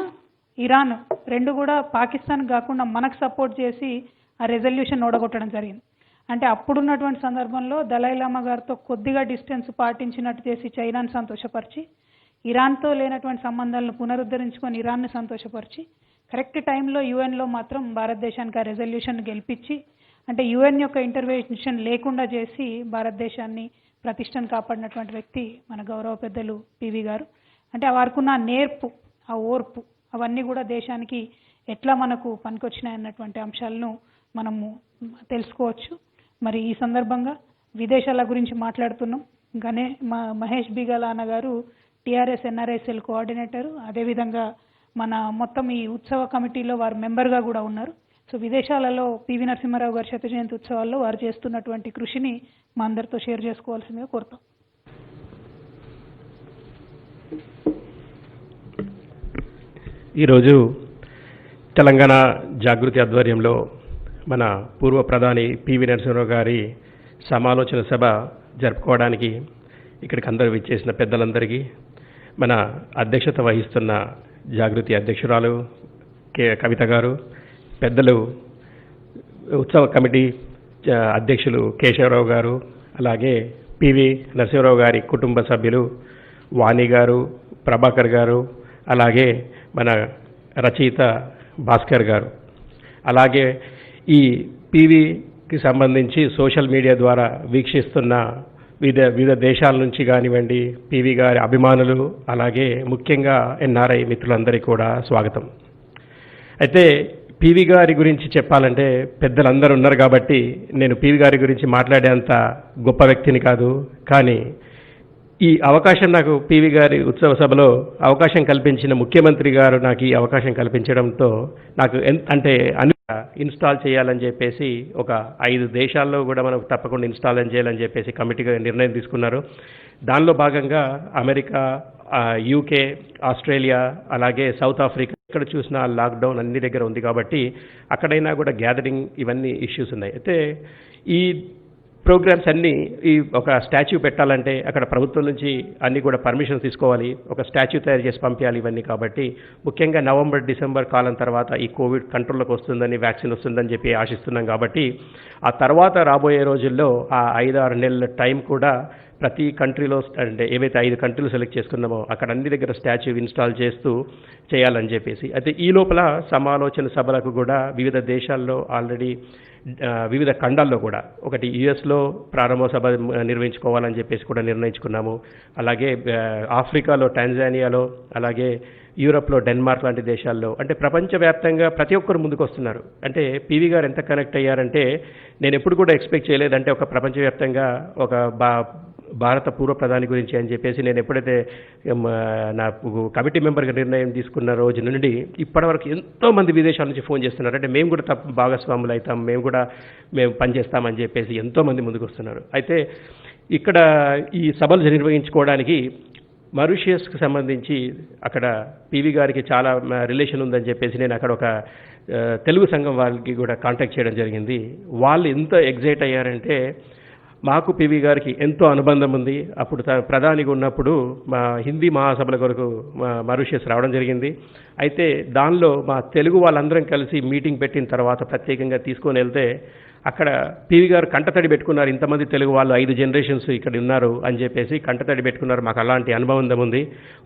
ఇరాన్ రెండు కూడా పాకిస్తాన్ కాకుండా మనకు సపోర్ట్ చేసి ఆ రెజల్యూషన్ ఓడగొట్టడం జరిగింది. అంటే అప్పుడున్నటువంటి సందర్భంలో దలైలామా గారితో కొద్దిగా డిస్టెన్స్ పాటించినట్టు చేసి చైనాను సంతోషపరిచి, ఇరాన్తో లేనటువంటి సంబంధాలను పునరుద్ధరించుకొని ఇరాన్ను సంతోషపరిచి, కరెక్ట్ టైంలో యుఎన్లో మాత్రం భారతదేశానికి ఆ రెజల్యూషన్ గెలిపించి, అంటే యుఎన్ యొక్క ఇంటర్వెన్షన్ లేకుండా చేసి భారతదేశాన్ని ప్రతిష్టను కాపాడినటువంటి వ్యక్తి మన గౌరవ పెద్దలు పివి గారు. అంటే వారికున్న నేర్పు, ఆ ఓర్పు, అవన్నీ కూడా దేశానికి ఎట్లా మనకు పనికొచ్చినాయన్నటువంటి అంశాలను మనము తెలుసుకోవచ్చు. మరి ఈ సందర్భంగా విదేశాల గురించి మాట్లాడుతున్నాం. మహేష్ బిగలాన గారు టీఆర్ఎస్ ఎన్ఆర్ఐ సెల్ కోఆర్డినేటర్, అదేవిధంగా మన మొత్తం ఈ ఉత్సవ కమిటీలో వారు మెంబర్గా కూడా ఉన్నారు. సో విదేశాలలో పివి నరసింహారావు గారి శత జయంతి ఉత్సవాల్లో వారు చేస్తున్నటువంటి కృషిని మా అందరితో షేర్ చేసుకోవాల్సిందిగా కోరుతాం. ఈరోజు తెలంగాణ జాగృతి ఆధ్వర్యంలో మన పూర్వ ప్రధాని పివి నరసింహారావు గారి సమాలోచన సభ జరుపుకోవడానికి ఇక్కడికి అందరూ విచ్చేసిన పెద్దలందరికీ, మన అధ్యక్షత వహిస్తున్న జాగృతి అధ్యక్షురాలు కవిత గారు, పెద్దలు ఉత్సవ కమిటీ అధ్యక్షులు కేశవరావు గారు, అలాగే పివి నరసింహారావు గారి కుటుంబ సభ్యులు వాణి గారు, ప్రభాకర్ గారు, అలాగే మన రచయిత భాస్కర్ గారు, అలాగే ఈ పివికి సంబంధించి సోషల్ మీడియా ద్వారా వీక్షిస్తున్న వివిధ దేశాల నుంచి కానివ్వండి పివి గారి అభిమానులు, అలాగే ముఖ్యంగా ఎన్ఆర్ఐ మిత్రులందరికీ కూడా స్వాగతం. అయితే పివి గారి గురించి చెప్పాలంటే పెద్దలందరూ ఉన్నారు కాబట్టి నేను పివి గారి గురించి మాట్లాడేంత గొప్ప వ్యక్తిని కాదు. కానీ ఈ అవకాశం నాకు పివి గారి ఉత్సవ సభలో అవకాశం కల్పించిన ముఖ్యమంత్రి గారు నాకు ఈ అవకాశం కల్పించడంతో నాకు అంటే అన్ని ఇన్స్టాల్ చేయాలని చెప్పేసి ఒక 5 దేశాల్లో కూడా మనం తప్పకుండా ఇన్స్టాల్ చేయాలని చెప్పేసి కమిటీగా నిర్ణయం తీసుకున్నారు. దానిలో భాగంగా అమెరికా, యూకే, ఆస్ట్రేలియా, అలాగే సౌత్ ఆఫ్రికా, ఎక్కడ చూసినా లాక్డౌన్ అన్ని దగ్గర ఉంది కాబట్టి అక్కడైనా కూడా గ్యాదరింగ్ ఇవన్నీ ఇష్యూస్ ఉన్నాయి. అయితే ఈ ప్రోగ్రామ్స్ అన్నీ ఈ ఒక స్టాచ్యూ పెట్టాలంటే అక్కడ ప్రభుత్వం నుంచి అన్నీ కూడా పర్మిషన్ తీసుకోవాలి, ఒక స్టాచ్యూ తయారు చేసి పంపించాలి ఇవన్నీ. కాబట్టి ముఖ్యంగా నవంబర్ డిసెంబర్ కాలం తర్వాత ఈ కోవిడ్ కంట్రోల్లోకి వస్తుందని, వ్యాక్సిన్ వస్తుందని చెప్పి ఆశిస్తున్నాం. కాబట్టి ఆ తర్వాత రాబోయే రోజుల్లో ఆ 5-6 నెలల టైం కూడా ప్రతి కంట్రీలో అంటే ఏవైతే 5 కంట్రీలు సెలెక్ట్ చేసుకున్నామో అక్కడ అన్ని దగ్గర స్టాచ్యూ ఇన్స్టాల్ చేస్తూ చేయాలని చెప్పేసి. అయితే ఈ లోపల సమాలోచన సభలకు కూడా వివిధ దేశాల్లో ఆల్రెడీ వివిధ ఖండాల్లో కూడా ఒకటి యుఎస్లో ప్రారంభ సభ నిర్వహించుకోవాలని చెప్పేసి కూడా నిర్ణయించుకున్నాము. అలాగే ఆఫ్రికాలో టాంజానియాలో, అలాగే యూరప్లో డెన్మార్క్ లాంటి దేశాల్లో, అంటే ప్రపంచవ్యాప్తంగా ప్రతి ఒక్కరు ముందుకు వస్తున్నారు. అంటే పివి గారు ఎంత కనెక్ట్ అయ్యారంటే నేను ఎప్పుడు కూడా ఎక్స్పెక్ట్ చేయలేదంటే ఒక ప్రపంచవ్యాప్తంగా ఒక భారత పూర్వ ప్రధాని గురించి అని చెప్పేసి నేను ఎప్పుడైతే నా కమిటీ మెంబర్గా నిర్ణయం తీసుకున్న రోజు నుండి ఇప్పటివరకు ఎంతోమంది విదేశాల నుంచి ఫోన్ చేస్తున్నారు. అంటే మేము కూడా భాగస్వాములు అవుతాం, మేము పనిచేస్తామని చెప్పేసి ఎంతోమంది ముందుకు వస్తున్నారు. అయితే ఇక్కడ ఈ సభలు నిర్వహించుకోవడానికి మారిషియస్కి సంబంధించి అక్కడ పివి గారికి చాలా రిలేషన్ ఉందని చెప్పేసి నేను అక్కడ ఒక తెలుగు సంఘం వాళ్ళకి కూడా కాంటాక్ట్ చేయడం జరిగింది. వాళ్ళు ఎంత ఎగ్జైట్ అయ్యారంటే మాకు పివి గారికి ఎంతో అనుబంధం ఉంది. అప్పుడు ప్రధానిగా ఉన్నప్పుడు మా హిందీ మహాసభల కొరకు మారిషియస్ రావడం జరిగింది. అయితే దానిలో మా తెలుగు వాళ్ళందరం కలిసి మీటింగ్ పెట్టిన తర్వాత ప్రత్యేకంగా తీసుకొని వెళ్తే అక్కడ పివి గారు కంటతడి పెట్టుకున్నారు. ఇంతమంది తెలుగు వాళ్ళు 5 జనరేషన్స్ ఇక్కడ ఉన్నారు అని చెప్పేసి కంటతడి పెట్టుకున్నారు. మాకు అలాంటి అనుభవం ఉంది.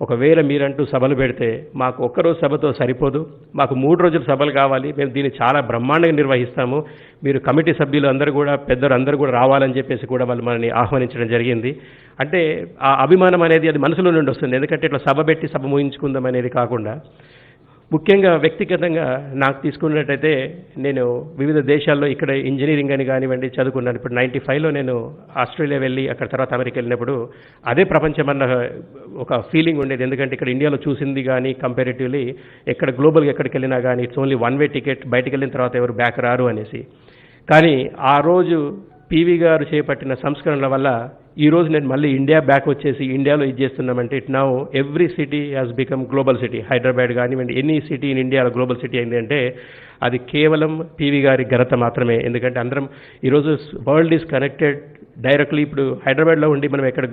ఒకవేళ మీరంటూ సభలు పెడితే మాకు ఒక్కరోజు సభతో సరిపోదు, మాకు 3 రోజుల సభలు కావాలి, మేము దీన్ని చాలా బ్రహ్మాండంగా నిర్వహిస్తాము, మీరు కమిటీ సభ్యులు అందరూ కూడా పెద్దలు అందరూ కూడా రావాలని చెప్పేసి కూడా వాళ్ళు మనల్ని ఆహ్వానించడం జరిగింది. అంటే ఆ అభిమానం అనేది అది మనసులో నుండి వస్తుంది. ఎందుకంటే ఇట్లా సభ పెట్టి సభ ముగించుకుందాం అనేది కాకుండా ముఖ్యంగా వ్యక్తిగతంగా నాకు తీసుకున్నట్టయితే నేను వివిధ దేశాల్లో ఇక్కడ ఇంజనీరింగ్ అని కానివ్వండి చదువుకున్నాను. ఇప్పుడు 95లో నేను ఆస్ట్రేలియా వెళ్ళి అక్కడ తర్వాత అమెరికా వెళ్ళినప్పుడు అదే ప్రపంచమన్న ఒక ఫీలింగ్ ఉండేది. ఎందుకంటే ఇక్కడ ఇండియాలో చూసింది కానీ కంపారిటివ్లీ ఎక్కడ గ్లోబల్గా ఎక్కడికి వెళ్ళినా కానీ ఇట్స్ ఓన్లీ 1 వే టికెట్, బయటికి వెళ్ళిన తర్వాత ఎవరు బ్యాక్ రారు అనేసి. కానీ ఆ రోజు పివి గారు చేపట్టిన సంస్కరణల వల్ల ఈరోజు నేను మళ్ళీ ఇండియా బ్యాక్ వచ్చేసి ఇండియాలో ఇది చేస్తున్నామంటే it now every city has become global city. Hyderabad కానివ్వండి ఎనీ సిటీ ఇన్ ఇండియాలో గ్లోబల్ సిటీ అయింది అంటే అది కేవలం పివి గారి ఘనత మాత్రమే. ఎందుకంటే అందరం ఈరోజు వరల్డ్ ఈజ్ కనెక్టెడ్ డైరెక్ట్లీ. ఇప్పుడు హైదరాబాద్లో ఉండి మనం ఎక్కడ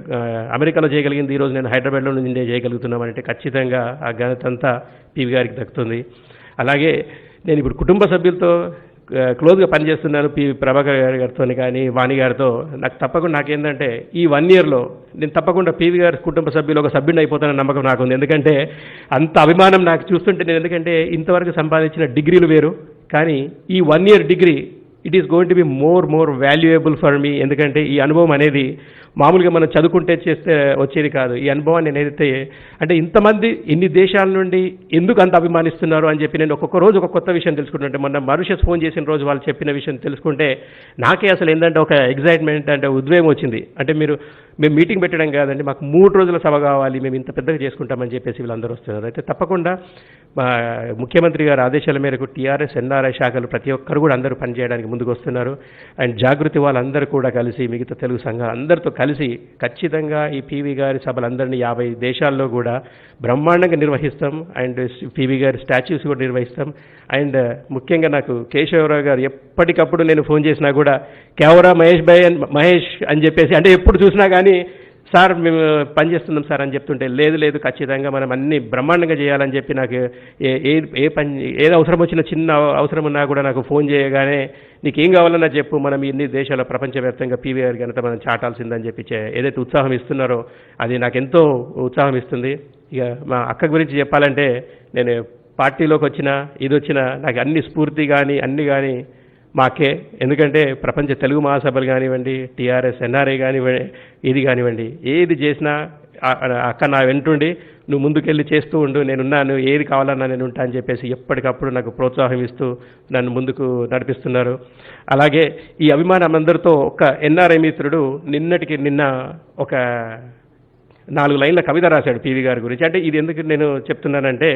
అమెరికాలో చేయగలిగింది ఈరోజు నేను హైదరాబాద్లో నుండి ఇండియా చేయగలుగుతున్నామంటే ఖచ్చితంగా ఆ ఘనత అంతా పివి గారికి దక్కుతుంది. అలాగే నేను ఇప్పుడు కుటుంబ సభ్యులతో క్లోజ్గా పనిచేస్తున్నాను ప్రభాకర్ గారితో కానీ వాణి గారితో. నాకు తప్పకుండా నాకేంటంటే ఈ 1 ఇయర్లో నేను తప్పకుండా పివి గారి కుటుంబ సభ్యులు ఒక సభ్యుని అయిపోతానన్న నమ్మకం నాకుంది. ఎందుకంటే అంత అభిమానం నాకు చూస్తుంటే నేను ఎందుకంటే ఇంతవరకు సంపాదించిన డిగ్రీలు వేరు, కానీ ఈ 1 year degree it is going to be more valuable for me. ఎందుకంటే ఈ అనుభవం అనేది మామూలుగా మనం చదువుకుంటే చేస్తే వచ్చేది కాదు. ఈ అనుభవాన్ని నేను ఏదైతే అంటే ఇంతమంది ఇన్ని దేశాల నుండి ఎందుకు అంత అభిమానిస్తున్నారు అని చెప్పి నేను ఒక్కొక్క రోజు ఒక కొత్త విషయం తెలుసుకుంటుంటే మొన్న మారిషియస్ ఫోన్ చేసిన రోజు వాళ్ళు చెప్పిన విషయం తెలుసుకుంటే నాకే అసలు ఏంటంటే ఒక ఎగ్జైట్మెంట్ అంటే ఉద్వేగం వచ్చింది. అంటే మేము మీటింగ్ పెట్టడం కాదండి, మాకు 3 రోజుల సభ కావాలి, మేము ఇంత పెద్దగా చేసుకుంటామని చెప్పేసి వీళ్ళందరూ వస్తున్నారు. అయితే తప్పకుండా మా ముఖ్యమంత్రి గారి ఆదేశాల మేరకు టీఆర్ఎస్ ఎన్ఆర్ఐ శాఖలు ప్రతి ఒక్కరు కూడా అందరూ పనిచేయడానికి ముందుకు వస్తున్నారు. అండ్ జాగృతి వాళ్ళందరూ కూడా కలిసి మిగతా తెలుగు సంఘాలు అందరితో కలిసి ఖచ్చితంగా ఈ పివి గారి సభలందరినీ 50 దేశాల్లో కూడా బ్రహ్మాండంగా నిర్వహిస్తాం. అండ్ పివి గారి స్టాచ్యూస్ కూడా నిర్వహిస్తాం. అండ్ ముఖ్యంగా నాకు కేశవరావు గారు ఎప్పటికప్పుడు నేను ఫోన్ చేసినా కూడా కేవరా మహేష్ అని చెప్పేసి అంటే ఎప్పుడు చూసినా కానీ సార్ మేము పనిచేస్తున్నాం సార్ అని చెప్తుంటే లేదు ఖచ్చితంగా మనం అన్ని బ్రహ్మాండంగా చేయాలని చెప్పి నాకు ఏది అవసరం వచ్చినా చిన్న అవసరం ఉన్నా కూడా నాకు ఫోన్ చేయగానే నీకేం కావాలన్నా చెప్పు, మనం ఇన్ని దేశాల ప్రపంచవ్యాప్తంగా పీవీఆర్ ఘనత మనం చాటాల్సిందని చెప్పి ఏదైతే ఉత్సాహం ఇస్తున్నారో అది నాకు ఎంతో ఉత్సాహం ఇస్తుంది. ఇక మా అక్క గురించి చెప్పాలంటే నేను పార్టీలోకి వచ్చినా ఇది వచ్చినా నాకు అన్ని స్ఫూర్తి కానీ అన్ని కానీ మాకే. ఎందుకంటే ప్రపంచ తెలుగు మహాసభలు కానివ్వండి, టీఆర్ఎస్ ఎన్ఆర్ఐ కానివ్వండి, ఇది కానివ్వండి, ఏది చేసినా అక్క నా వెంటుండి నువ్వు ముందుకెళ్ళి చేస్తూ ఉండు, నేనున్నాను, ఏది కావాలన్నా నేను ఉంటా అని చెప్పేసి ఎప్పటికప్పుడు నాకు ప్రోత్సాహం ఇస్తూ నన్ను ముందుకు నడిపిస్తున్నారు. అలాగే ఈ అభిమానం అందరితో ఒక ఎన్ఆర్ఐ మిత్రుడు నిన్న ఒక 4 లైన్ల కవిత రాశాడు పివి గారి గురించి. అంటే ఇది ఎందుకు నేను చెప్తున్నానంటే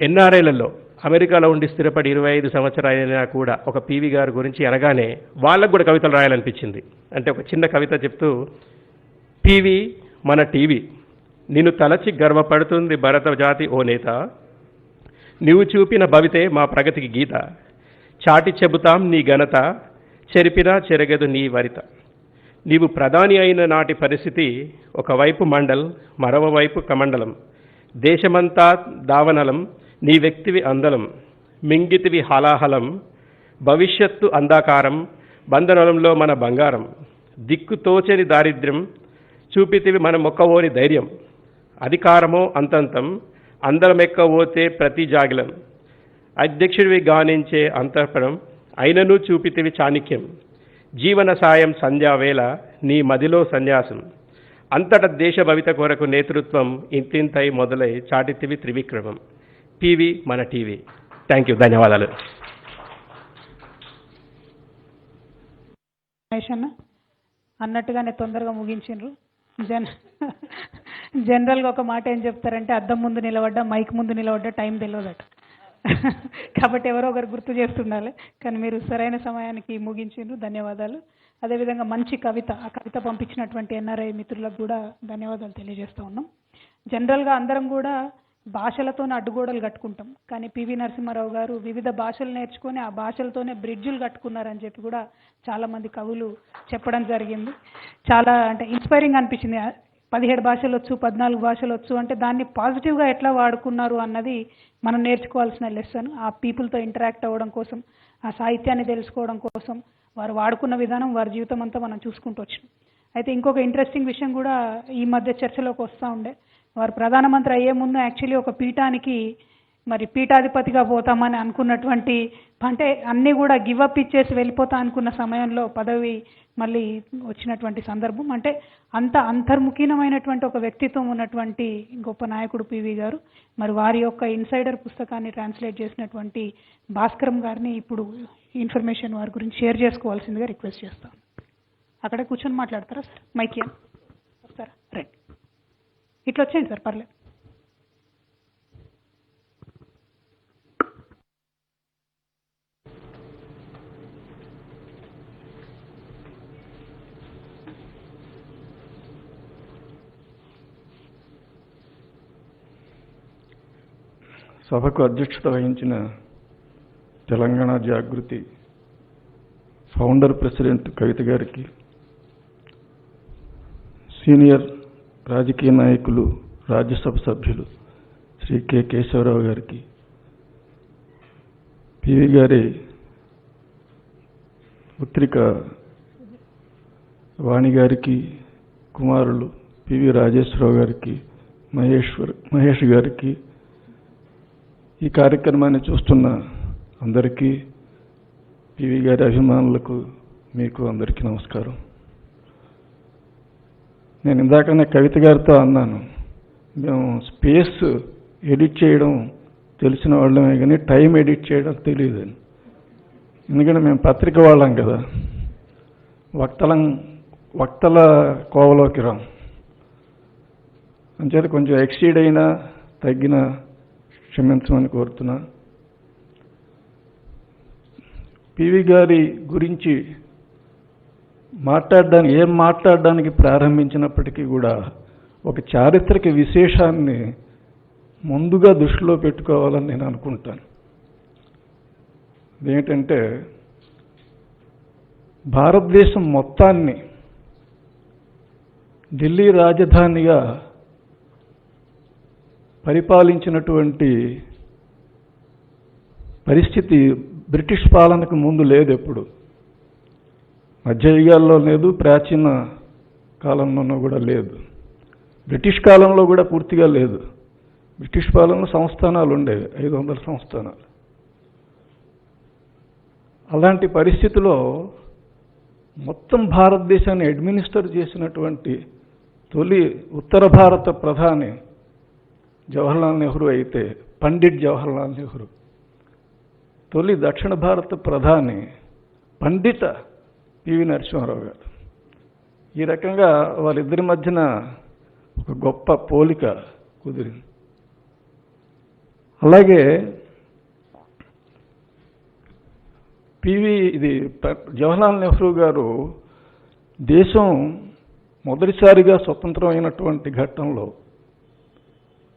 ఎన్ఆర్ఐలలో అమెరికాలో ఉండి స్థిరపడి 25 సంవత్సరాలైనా కూడా ఒక పివి గారి గురించి అనగానే వాళ్ళకు కూడా కవితలు రాయాలనిపించింది. అంటే ఒక చిన్న కవిత చెప్తూ, పివి మన టీవీ, నిన్ను తలచి గర్వపడుతుంది భరత జాతి ఓ నేత, నువ్వు చూపిన భవితే మా ప్రగతికి గీత, చాటి చెబుతాం నీ ఘనత, చెరిపినా చెరగదు నీ వరిత. నీవు ప్రధాని అయిన నాటి పరిస్థితి ఒకవైపు మండల్, మరోవైపు కమండలం. దేశమంతా దావనలం, నీ వ్యక్తివి అందలం. మింగితివి హలాహలం, భవిష్యత్తు అంధాకారం. బంధనంలో మన బంగారం. దిక్కు తోచని దారిద్ర్యం, చూపితివి మన మొక్కవోని ధైర్యం. అధికారమో అంతంతం, అందరమెక్కవోతే ప్రతి జాగిలం. అధ్యక్షుడివి గానించే అంతఃపురం, అయినను చూపితివి చాణిక్యం. జీవన సాయం సంధ్యావేళ, నీ మదిలో సన్యాసం. అంతట దేశ భవిత కొరకు నేతృత్వం, ఇంతింతై మొదలై చాటితివి త్రివిక్రమం. పివి మన టీవీ. థ్యాంక్ యూ, ధన్యవాదాలు. అన్నట్టుగానే తొందరగా ముగించిండ్రు. జనరల్గా ఒక మాట ఏం చెప్తారంటే, అద్దం ముందు నిలబడ్డా, మైక్ ముందు నిలబడ్డా టైం తెలియదట. కాబట్టి ఎవరో ఒకరు గుర్తు చేస్తుండాలి. కానీ మీరు సరైన సమయానికి ముగించిండ్రు, ధన్యవాదాలు. అదేవిధంగా మంచి కవిత, ఆ కవిత పంపించినటువంటి ఎన్ఆర్ఐ మిత్రులకు కూడా ధన్యవాదాలు తెలియజేస్తూ ఉన్నాం. జనరల్గా అందరం కూడా భాషలతోనే అడ్డుగోడలు కట్టుకుంటాం, కానీ పివి నరసింహారావు గారు వివిధ భాషలు నేర్చుకొని ఆ భాషలతోనే బ్రిడ్జులు కట్టుకున్నారని చెప్పి కూడా చాలామంది కవులు చెప్పడం జరిగింది. చాలా అంటే ఇన్స్పైరింగ్ అనిపించింది. 17 భాషలు వచ్చు, 14 భాషలు వచ్చు అంటే దాన్ని పాజిటివ్గా ఎట్లా వాడుకున్నారు అన్నది మనం నేర్చుకోవాల్సిన లెసన్. ఆ పీపుల్తో ఇంటరాక్ట్ అవ్వడం కోసం, ఆ సాహిత్యాన్ని తెలుసుకోవడం కోసం వారు వాడుకున్న విధానం వారి జీవితం అంతా మనం చూసుకుంటూ వచ్చినాం. అయితే ఇంకొక ఇంట్రెస్టింగ్ విషయం కూడా ఈ మధ్య చర్చలోకి వస్తూ ఉండే, వారు ప్రధానమంత్రి అయ్యే ముందు యాక్చువల్లీ ఒక పీఠానికి మరి పీఠాధిపతిగా పోతామని అనుకున్నటువంటి, అంటే అన్నీ కూడా గివప్ ఇచ్చేసి వెళ్ళిపోతా అనుకున్న సమయంలో పదవి మళ్ళీ వచ్చినటువంటి సందర్భం. అంటే అంత అంతర్ముఖీనమైనటువంటి ఒక వ్యక్తిత్వం ఉన్నటువంటి గొప్ప నాయకుడు పివి గారు. మరి వారి యొక్క ఇన్సైడర్ పుస్తకాన్ని ట్రాన్స్లేట్ చేసినటువంటి భాస్కరం గారిని ఇప్పుడు ఇన్ఫర్మేషన్ వారి గురించి షేర్ చేసుకోవాల్సిందిగా రిక్వెస్ట్ చేస్తాను. అక్కడే కూర్చొని మాట్లాడతారా సార్? మైక్ వస్తారా? రైట్, ఇట్లా వచ్చేయండి సార్, పర్లేదు. సభకు అధ్యక్షత వహించిన తెలంగాణ జాగృతి ఫౌండర్ ప్రెసిడెంట్ కవిత గారికి, సీనియర్ రాజకీయ నాయకులు రాజ్యసభ సభ్యులు శ్రీ కె కేశవరావు గారికి, పివి గారి పుత్రిక వాణి గారికి, కుమారులు పివి రాజేశ్వరరావు గారికి, మహేష్ గారికి, ఈ కార్యక్రమాన్ని చూస్తున్న అందరికీ, పివి గారి అభిమానులకు, మీకు అందరికీ నమస్కారం. నేను ఇందాకనే కవిత గారితో అన్నాను, మేము స్పేస్ ఎడిట్ చేయడం తెలిసిన వాళ్ళమే కానీ టైం ఎడిట్ చేయడం తెలియదని. ఎందుకంటే మేము పత్రిక వాళ్ళం కదా, వక్తల కోవలోకి రాం. అంచేత కొంచెం ఎక్సీడ్ అయినా తగ్గినా క్షమించమని కోరుతున్నా. పివి గారి గురించి మాట్లాడడానికి ప్రారంభించినప్పటికీ కూడా ఒక చారిత్రక విశేషాన్ని ముందుగా దృష్టిలో పెట్టుకోవాలని నేను అనుకుంటాను. అదేంటంటే, భారతదేశం మొత్తాన్ని ఢిల్లీ రాజధానిగా పరిపాలించినటువంటి పరిస్థితి బ్రిటిష్ పాలనకు ముందు లేదు. ఎప్పుడు మధ్యయుగాల్లో లేదు, ప్రాచీన కాలంలోనూ కూడా లేదు, బ్రిటిష్ కాలంలో కూడా పూర్తిగా లేదు. బ్రిటిష్ పాలనలో సంస్థానాలు ఉండేవి, 500 సంస్థానాలు. అలాంటి పరిస్థితిలో మొత్తం భారతదేశాన్ని అడ్మినిస్టర్ చేసినటువంటి తొలి ఉత్తర భారత ప్రధాని జవహర్లాల్ నెహ్రూ అయితే, పండిట్ జవహర్లాల్ నెహ్రూ. తొలి దక్షిణ భారత ప్రధాని పండిత పివి నరసింహారావు గారు. ఈ రకంగా వారిద్దరి మధ్యన ఒక గొప్ప పోలిక కుదిరింది. అలాగే జవహర్లాల్ నెహ్రూ గారు దేశం మొదటిసారిగా స్వతంత్రమైనటువంటి ఘట్టంలో,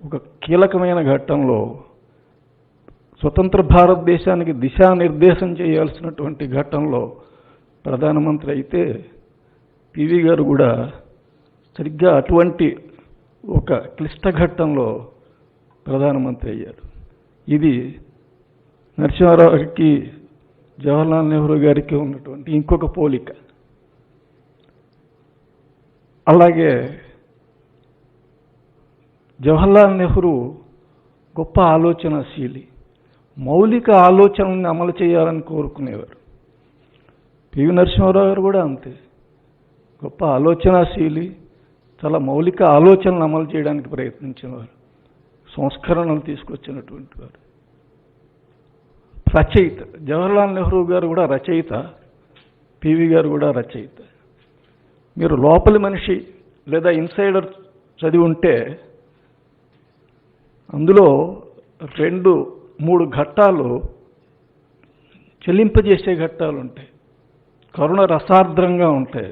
ఒక కీలకమైన ఘట్టంలో, స్వతంత్ర భారతదేశానికి దిశానిర్దేశం చేయాల్సినటువంటి ఘట్టంలో ప్రధానమంత్రి అయితే పివి గారు కూడా సరిగ్గా అటువంటి ఒక క్లిష్ట ఘట్టంలో ప్రధానమంత్రి అయ్యారు. ఇది నరసింహారావుకి జవహర్లాల్ నెహ్రూ గారికి ఉన్నటువంటి ఇంకొక పోలిక. అలాగే జవహర్లాల్ నెహ్రూ గొప్ప ఆలోచనాశీలి, మౌలిక ఆలోచనల్ని అమలు చేయాలని కోరుకునేవారు. పివి నరసింహారావు గారు కూడా అంతే, గొప్ప ఆలోచనాశీలి, చాలా మౌలిక ఆలోచనలు అమలు చేయడానికి ప్రయత్నించేవారు, సంస్కరణలు తీసుకొచ్చినటువంటి వారు, రచయిత. జవహర్లాల్ నెహ్రూ గారు కూడా రచయిత, పివి గారు కూడా రచయిత. మీరు లోపలి మనిషి లేదా ఇన్సైడర్ చదివి ఉంటే అందులో 2-3 ఘట్టాలు చెల్లింపజేసే ఘట్టాలు ఉంటాయి, కరుణ రసార్ద్రంగా ఉంటాయి.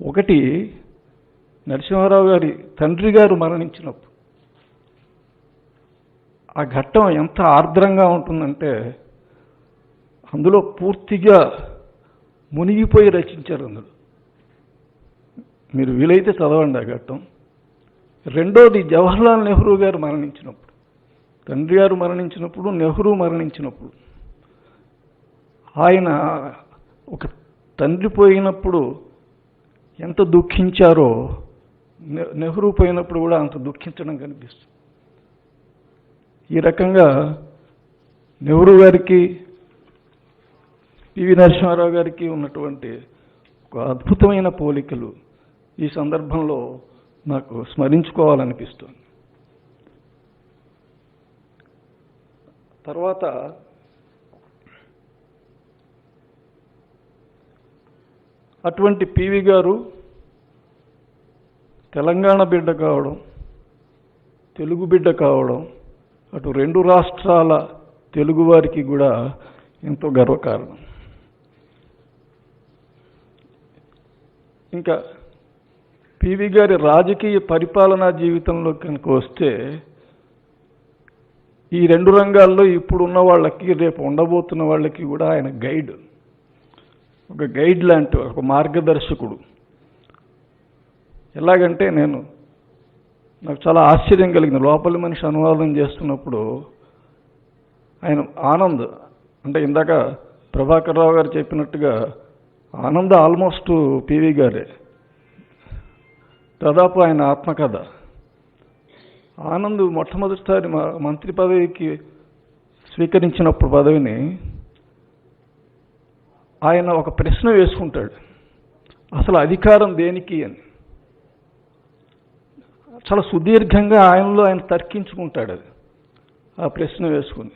ఒకటి, నరసింహారావు గారి తండ్రి గారు మరణించినప్పుడు ఆ ఘట్టం ఎంత ఆర్ద్రంగా ఉంటుందంటే అందులో పూర్తిగా మునిగిపోయి రచించారు. అందులో మీరు వీలైతే చదవండి ఆ ఘట్టం. రెండోది, జవహర్లాల్ నెహ్రూ గారు మరణించినప్పుడు, తండ్రి గారు మరణించినప్పుడు, నెహ్రూ మరణించినప్పుడు, ఆయన ఒక తండ్రి పోయినప్పుడు ఎంత దుఃఖించారో నెహ్రూ పోయినప్పుడు కూడా అంత దుఃఖించడం కనిపిస్తుంది. ఈ రకంగా నెహ్రూ గారికి పివి నరసింహారావు గారికి ఉన్నటువంటి ఒక అద్భుతమైన పోలికలు ఈ సందర్భంలో నాకు స్మరించుకోవాలనిపిస్తుంది. తర్వాత అటువంటి పివి గారు తెలంగాణ బిడ్డ కావడం, తెలుగు బిడ్డ కావడం అటు 2 రాష్ట్రాల తెలుగు వారికి కూడా ఎంతో గర్వకారణం. ఇంకా పివి గారి రాజకీయ పరిపాలనా జీవితంలో కనుక వస్తే ఈ 2 రంగాల్లో ఇప్పుడున్న వాళ్ళకి, రేపు ఉండబోతున్న వాళ్ళకి కూడా ఆయన గైడ్, ఒక గైడ్ లాంటి ఒక మార్గదర్శకుడు. ఎలాగంటే నాకు చాలా ఆశ్చర్యం కలిగింది. లోపలి మనిషి అనువాదం చేస్తున్నప్పుడు ఆయన ఆనంద్, అంటే ఇందాక ప్రభాకర్ రావు గారు చెప్పినట్టుగా ఆనంద్ ఆల్మోస్ట్ పివి గారే, దాదాపు ఆయన ఆత్మకథ. ఆనంద్ మొట్టమొదటిసారి మంత్రి పదవికి స్వీకరించినప్పుడు పదవిని ఆయన ఒక ప్రశ్న వేసుకుంటాడు, అసలు అధికారం దేనికి అని. చాలా సుదీర్ఘంగా ఆయన తర్కించుకుంటాడు అది, ఆ ప్రశ్న వేసుకుని.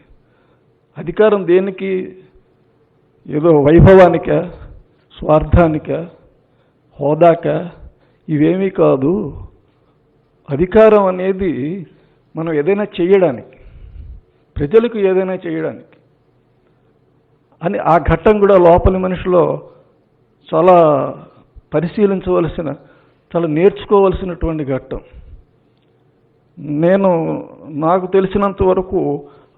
అధికారం దేనికి? ఏదో వైభవానిక, స్వార్థానిక, హోదాక? ఇవేమీ కాదు. అధికారం అనేది మనం ఏదైనా చేయడానికి, ప్రజలకు ఏదైనా చేయడానికి అని. ఆ ఘట్టం కూడా లోపలి మనిషిలో చాలా పరిశీలించవలసిన, చాలా నేర్చుకోవలసినటువంటి ఘట్టం. నాకు తెలిసినంత వరకు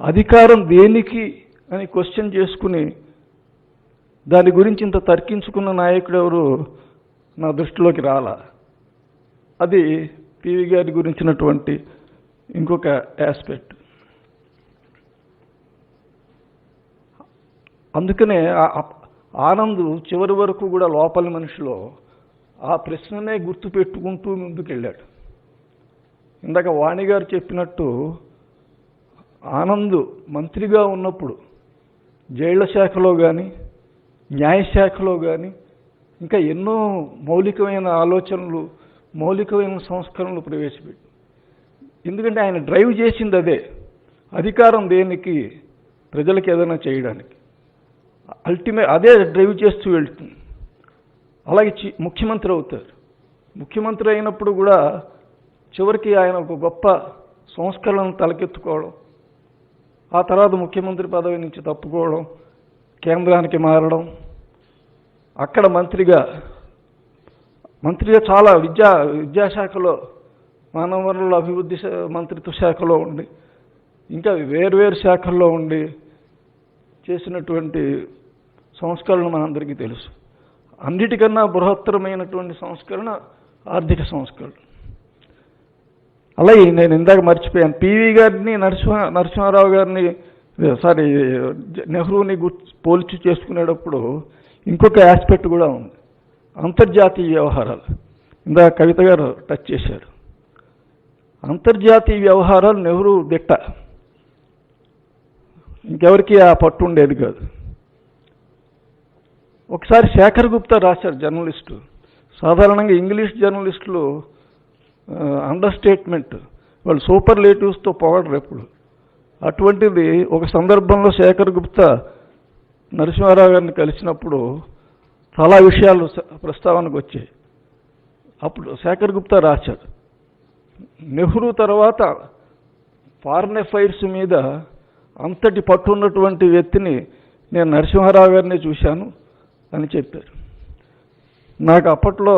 అధికారం దేనికి అని క్వశ్చన్ చేసుకుని దాని గురించి ఇంత తర్కించుకున్న నాయకుడు ఎవరు నా దృష్టిలోకి రాలా. అది పివి గారి గురించినటువంటి ఇంకొక ఆస్పెక్ట్. అందుకనే ఆనంద్ చివరి వరకు కూడా లోపలి మనిషిలో ఆ ప్రశ్ననే గుర్తుపెట్టుకుంటూ ముందుకెళ్ళాడు. ఇందాక వాణి గారు చెప్పినట్టు ఆనంద్ మంత్రిగా ఉన్నప్పుడు జైళ్ల శాఖలో కానీ, న్యాయశాఖలో కానీ ఇంకా ఎన్నో మౌలికమైన ఆలోచనలు, మౌలికమైన సంస్కరణలు ప్రవేశపెట్టి, ఎందుకంటే ఆయన డ్రైవ్ చేసింది అదే. అధికారం దేనికి? ప్రజలకు ఏదైనా చేయడానికి. అదే డ్రైవ్ చేస్తూ వెళ్తుంది. అలాగే ముఖ్యమంత్రి అవుతారు. ముఖ్యమంత్రి అయినప్పుడు కూడా చివరికి ఆయన ఒక గొప్ప సంస్కరణను తలకెత్తుకోవడం, ఆ తర్వాత ముఖ్యమంత్రి పదవి నుంచి తప్పుకోవడం, కేంద్రానికి మారడం, అక్కడ మంత్రిగా చాలా విద్యాశాఖలో, మానవ వనరుల అభివృద్ధి మంత్రిత్వ శాఖలో ఉండి, ఇంకా వేర్వేరు శాఖల్లో ఉండి చేసినటువంటి సంస్కరణ మనందరికీ తెలుసు. అన్నిటికన్నా బృహత్తరమైనటువంటి సంస్కరణ ఆర్థిక సంస్కరణ. అలాగే నేను ఇందాక మర్చిపోయాను, పివి గారిని నరసింహారావు గారిని నెహ్రూని పోల్చి చేసుకునేటప్పుడు ఇంకొక ఆస్పెక్ట్ కూడా ఉంది, అంతర్జాతీయ వ్యవహారాలు. ఇందాక కవిత గారు టచ్ చేశారు. అంతర్జాతీయ వ్యవహారాలు నెహ్రూ దిట్ట, ఇంకెవరికి ఆ పట్టు ఉండేది కాదు. ఒకసారి శేఖర్ గుప్తా రాశారు, జర్నలిస్టు. సాధారణంగా ఇంగ్లీష్ జర్నలిస్టులు అండర్ స్టేట్మెంట్, వాళ్ళు సూపర్లేటివ్స్తో పొగడరు ఎప్పుడు. అటువంటిది ఒక సందర్భంలో శేఖర్ గుప్తా నరసింహారావు గారిని కలిసినప్పుడు చాలా విషయాలు ప్రస్తావనకు వచ్చాయి. అప్పుడు శేఖర్ గుప్తా రాశాడు, నెహ్రూ తర్వాత ఫారిన్ అఫైర్స్ మీద అంతటి పట్టున్నటువంటి వ్యక్తిని నేను నరసింహారావు గారిని చూశాను అని చెప్పారు. నాకు అప్పట్లో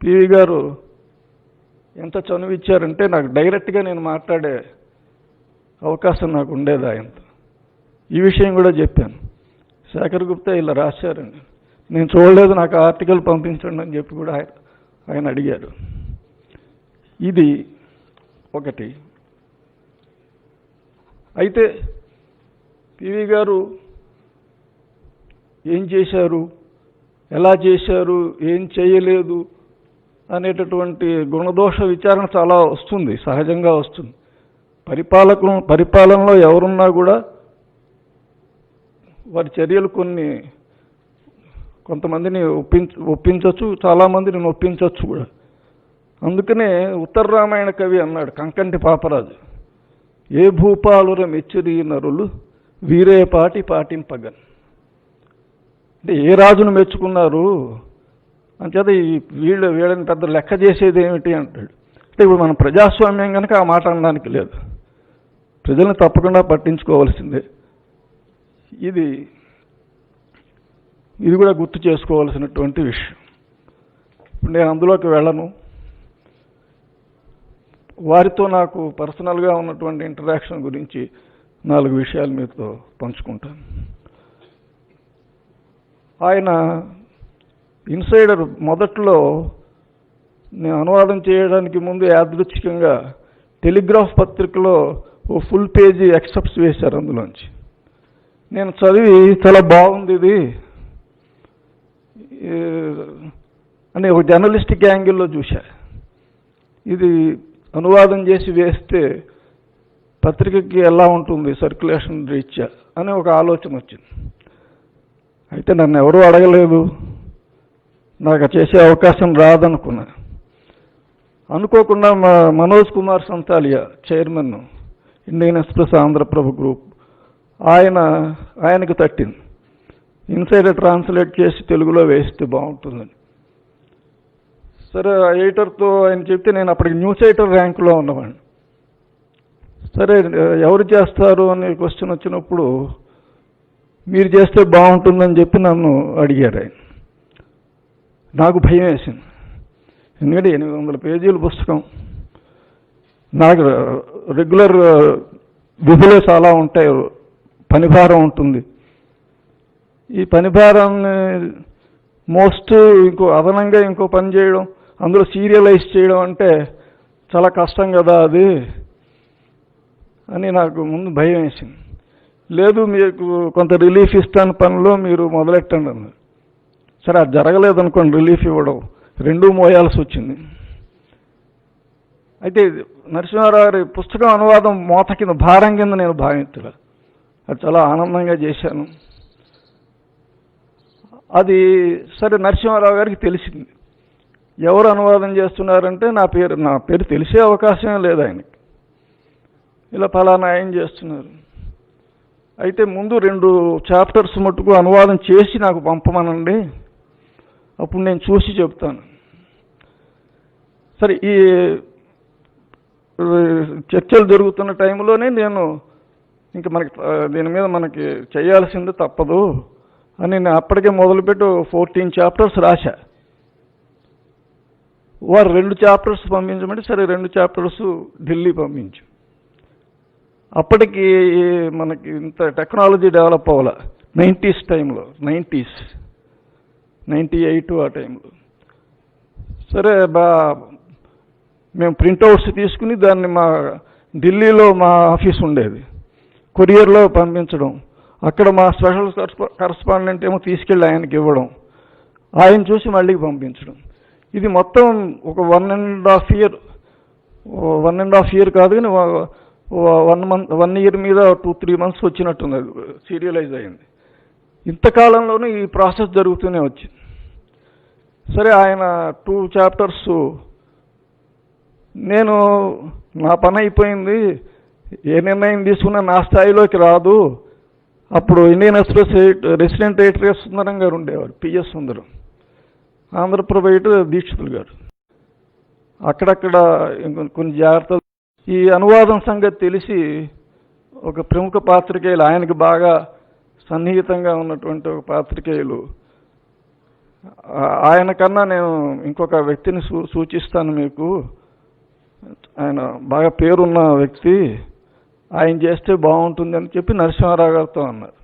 పివి గారు ఎంత చనువిచ్చారంటే నాకు డైరెక్ట్గా నేను మాట్లాడే అవకాశం నాకు ఉండేది ఆయనతో. ఈ విషయం కూడా చెప్పాను. శేఖర్ గుప్తా ఇలా రాశారండి, నేను చూడలేదు, నాకు ఆర్టికల్ పంపించండి అని చెప్పి కూడా ఆయన అడిగారు. ఇది ఒకటి. అయితే పివి గారు ఏం చేశారు, ఎలా చేశారు, ఏం చేయలేదు అనేటటువంటి గుణదోష విచారణ చాలా వస్తుంది, సహజంగా వస్తుంది. పరిపాలనలో ఎవరున్నా కూడా వారి చర్యలు కొంతమందిని ఒప్పించవచ్చు, చాలామందిని నొప్పించవచ్చు కూడా. అందుకనే ఉత్తర రామాయణ కవి అన్నాడు కంకంటి పాపరాజు, ఏ భూపాలుర మెచ్చిరి నరులు వీరే పాటింపగన్. అంటే ఏ రాజును మెచ్చుకున్నారు అంచేత వీళ్ళని పెద్ద లెక్క చేసేది ఏమిటి అంటాడు. అంటే ఇప్పుడు మనం ప్రజాస్వామ్యం కనుక ఆ మాట అనడానికి లేదు, ప్రజల్ని తప్పకుండా పట్టించుకోవాల్సిందే. ఇది కూడా గుర్తు చేసుకోవాల్సినటువంటి విషయం. ఇప్పుడు నేను అందులోకి వెళ్ళను. వారితో నాకు పర్సనల్గా ఉన్నటువంటి ఇంటరాక్షన్ గురించి 4 విషయాలు మీతో పంచుకుంటాను. ఆయన ఇన్సైడర్ మొదట్లో నేను అనువాదం చేయడానికి ముందు యాదృచ్ఛికంగా టెలిగ్రాఫ్ పత్రికలో ఓ ఫుల్ పేజీ ఎక్సెప్ట్స్ వేశారు. అందులోంచి నేను చదివి చాలా బాగుంది ఇది అని ఒక జర్నలిస్టిక్ యాంగిల్లో చూశా. ఇది అనువాదం చేసి వేస్తే పత్రికకి ఎలా ఉంటుంది సర్క్యులేషన్ రీత్యా అని ఒక ఆలోచన వచ్చింది. అయితే నన్ను ఎవరూ అడగలేదు, నాకు చేసే అవకాశం రాదనుకున్నా. అనుకోకుండా Manoj Kumar Santhalia, chairman Indian Express Andhra Prabha group, ఆయనకు తట్టింది ఇన్సైడర్ ట్రాన్స్లేట్ చేసి తెలుగులో వేస్తే బాగుంటుందని. సరే ఎడిటర్తో ఆయన చెప్తే నేను అప్పటికి న్యూస్ ఎడిటర్ ర్యాంకులో ఉన్నవాడిని. సరే ఎవరు చేస్తారు అనే క్వశ్చన్ వచ్చినప్పుడు మీరు చేస్తే బాగుంటుందని చెప్పి నన్ను అడిగారు ఆయన. నాకు భయం వేసింది, ఎందుకంటే 800 పేజీల పుస్తకం, నాకు రెగ్యులర్ విధులే చాలా ఉంటాయి, పనిభారం ఉంటుంది. ఈ పనిభారాన్ని అదనంగా ఇంకో పని చేయడం, అందులో సీరియలైజ్ చేయడం అంటే చాలా కష్టం కదా అది అని నాకు ముందు భయం వేసింది. లేదు మీకు కొంత రిలీఫ్ ఇస్తాను పనిలో, మీరు మొదలెట్టండి అన్నారు. సరే అది జరగలేదనుకోండి, రిలీఫ్ ఇవ్వడం 2 మోయాల్సి వచ్చింది. అయితే నరసింహారావు గారి పుస్తకం అనువాదం మోత కింద, భారం కింద నేను భావించలే. అది చాలా ఆనందంగా చేశాను. అది సరే నరసింహారావు గారికి తెలిసింది. ఎవరు అనువాదం చేస్తున్నారంటే నా పేరు తెలిసే అవకాశమే లేదు ఆయనకి. ఇలా ఫలానా ఆయన చేస్తున్నారు. అయితే ముందు 2 చాప్టర్స్ మట్టుకు అనువాదం చేసి నాకు పంపమనండి, అప్పుడు నేను చూసి చెప్తాను. సరే ఈ చర్చలు జరుగుతున్న టైంలోనే నేను ఇంకా దీని మీద మనకి చేయాల్సింది తప్పదు అని నేను అప్పటికే మొదలుపెట్టి 14 చాప్టర్స్ రాశా. వారు 2 చాప్టర్స్ పంపించమంటే సరే 2 చాప్టర్స్ ఢిల్లీ పంపించు. అప్పటికి మనకి ఇంత టెక్నాలజీ డెవలప్ అవ్వాల. 90s టైంలో 98 ఆ టైంలో. సరే మేము ప్రింట్అవుట్స్ తీసుకుని దాన్ని ఢిల్లీలో మా ఆఫీస్ ఉండేది, కొరియర్లో పంపించడం, అక్కడ మా స్పెషల్ కరస్పాండెంట్ ఏమో తీసుకెళ్ళి ఆయనకి ఇవ్వడం, ఆయన చూసి మళ్ళీ పంపించడం. ఇది మొత్తం ఒక 1.5 ఇయర్ కాదు కానీ 1 ఇయర్ మీద 2-3 months వచ్చినట్టుంది, అది సీరియలైజ్ అయింది. ఇంతకాలంలోనూ ఈ ప్రాసెస్ జరుగుతూనే వచ్చింది. సరే ఆయన 2 chapters నేను నా పని అయిపోయింది, ఏ నిర్ణయం తీసుకున్నా నా స్థాయిలోకి రాదు. అప్పుడు ఇండియన్ ఎక్స్ప్రెస్ రెసిడెంట్ ఎడిటర్ సుందరం గారు ఉండేవారు, పిఎస్ సుందరం, ఆంధ్రప్రభ దీక్షితులు గారు. అక్కడక్కడ కొన్ని జాగ్రత్తలు. ఈ అనువాదం సంగతి తెలిసి ఒక ప్రముఖ పాత్రికేయులు, ఆయనకి బాగా సన్నిహితంగా ఉన్నటువంటి ఒక పాత్రికేయులు, ఆయన కన్నా నేను ఇంకొక వ్యక్తిని సూచిస్తాను మీకు, ఆయన బాగా పేరున్న వ్యక్తి, ఆయన చేస్తే బాగుంటుందని చెప్పి నరసింహారావు గారితో అన్నారు.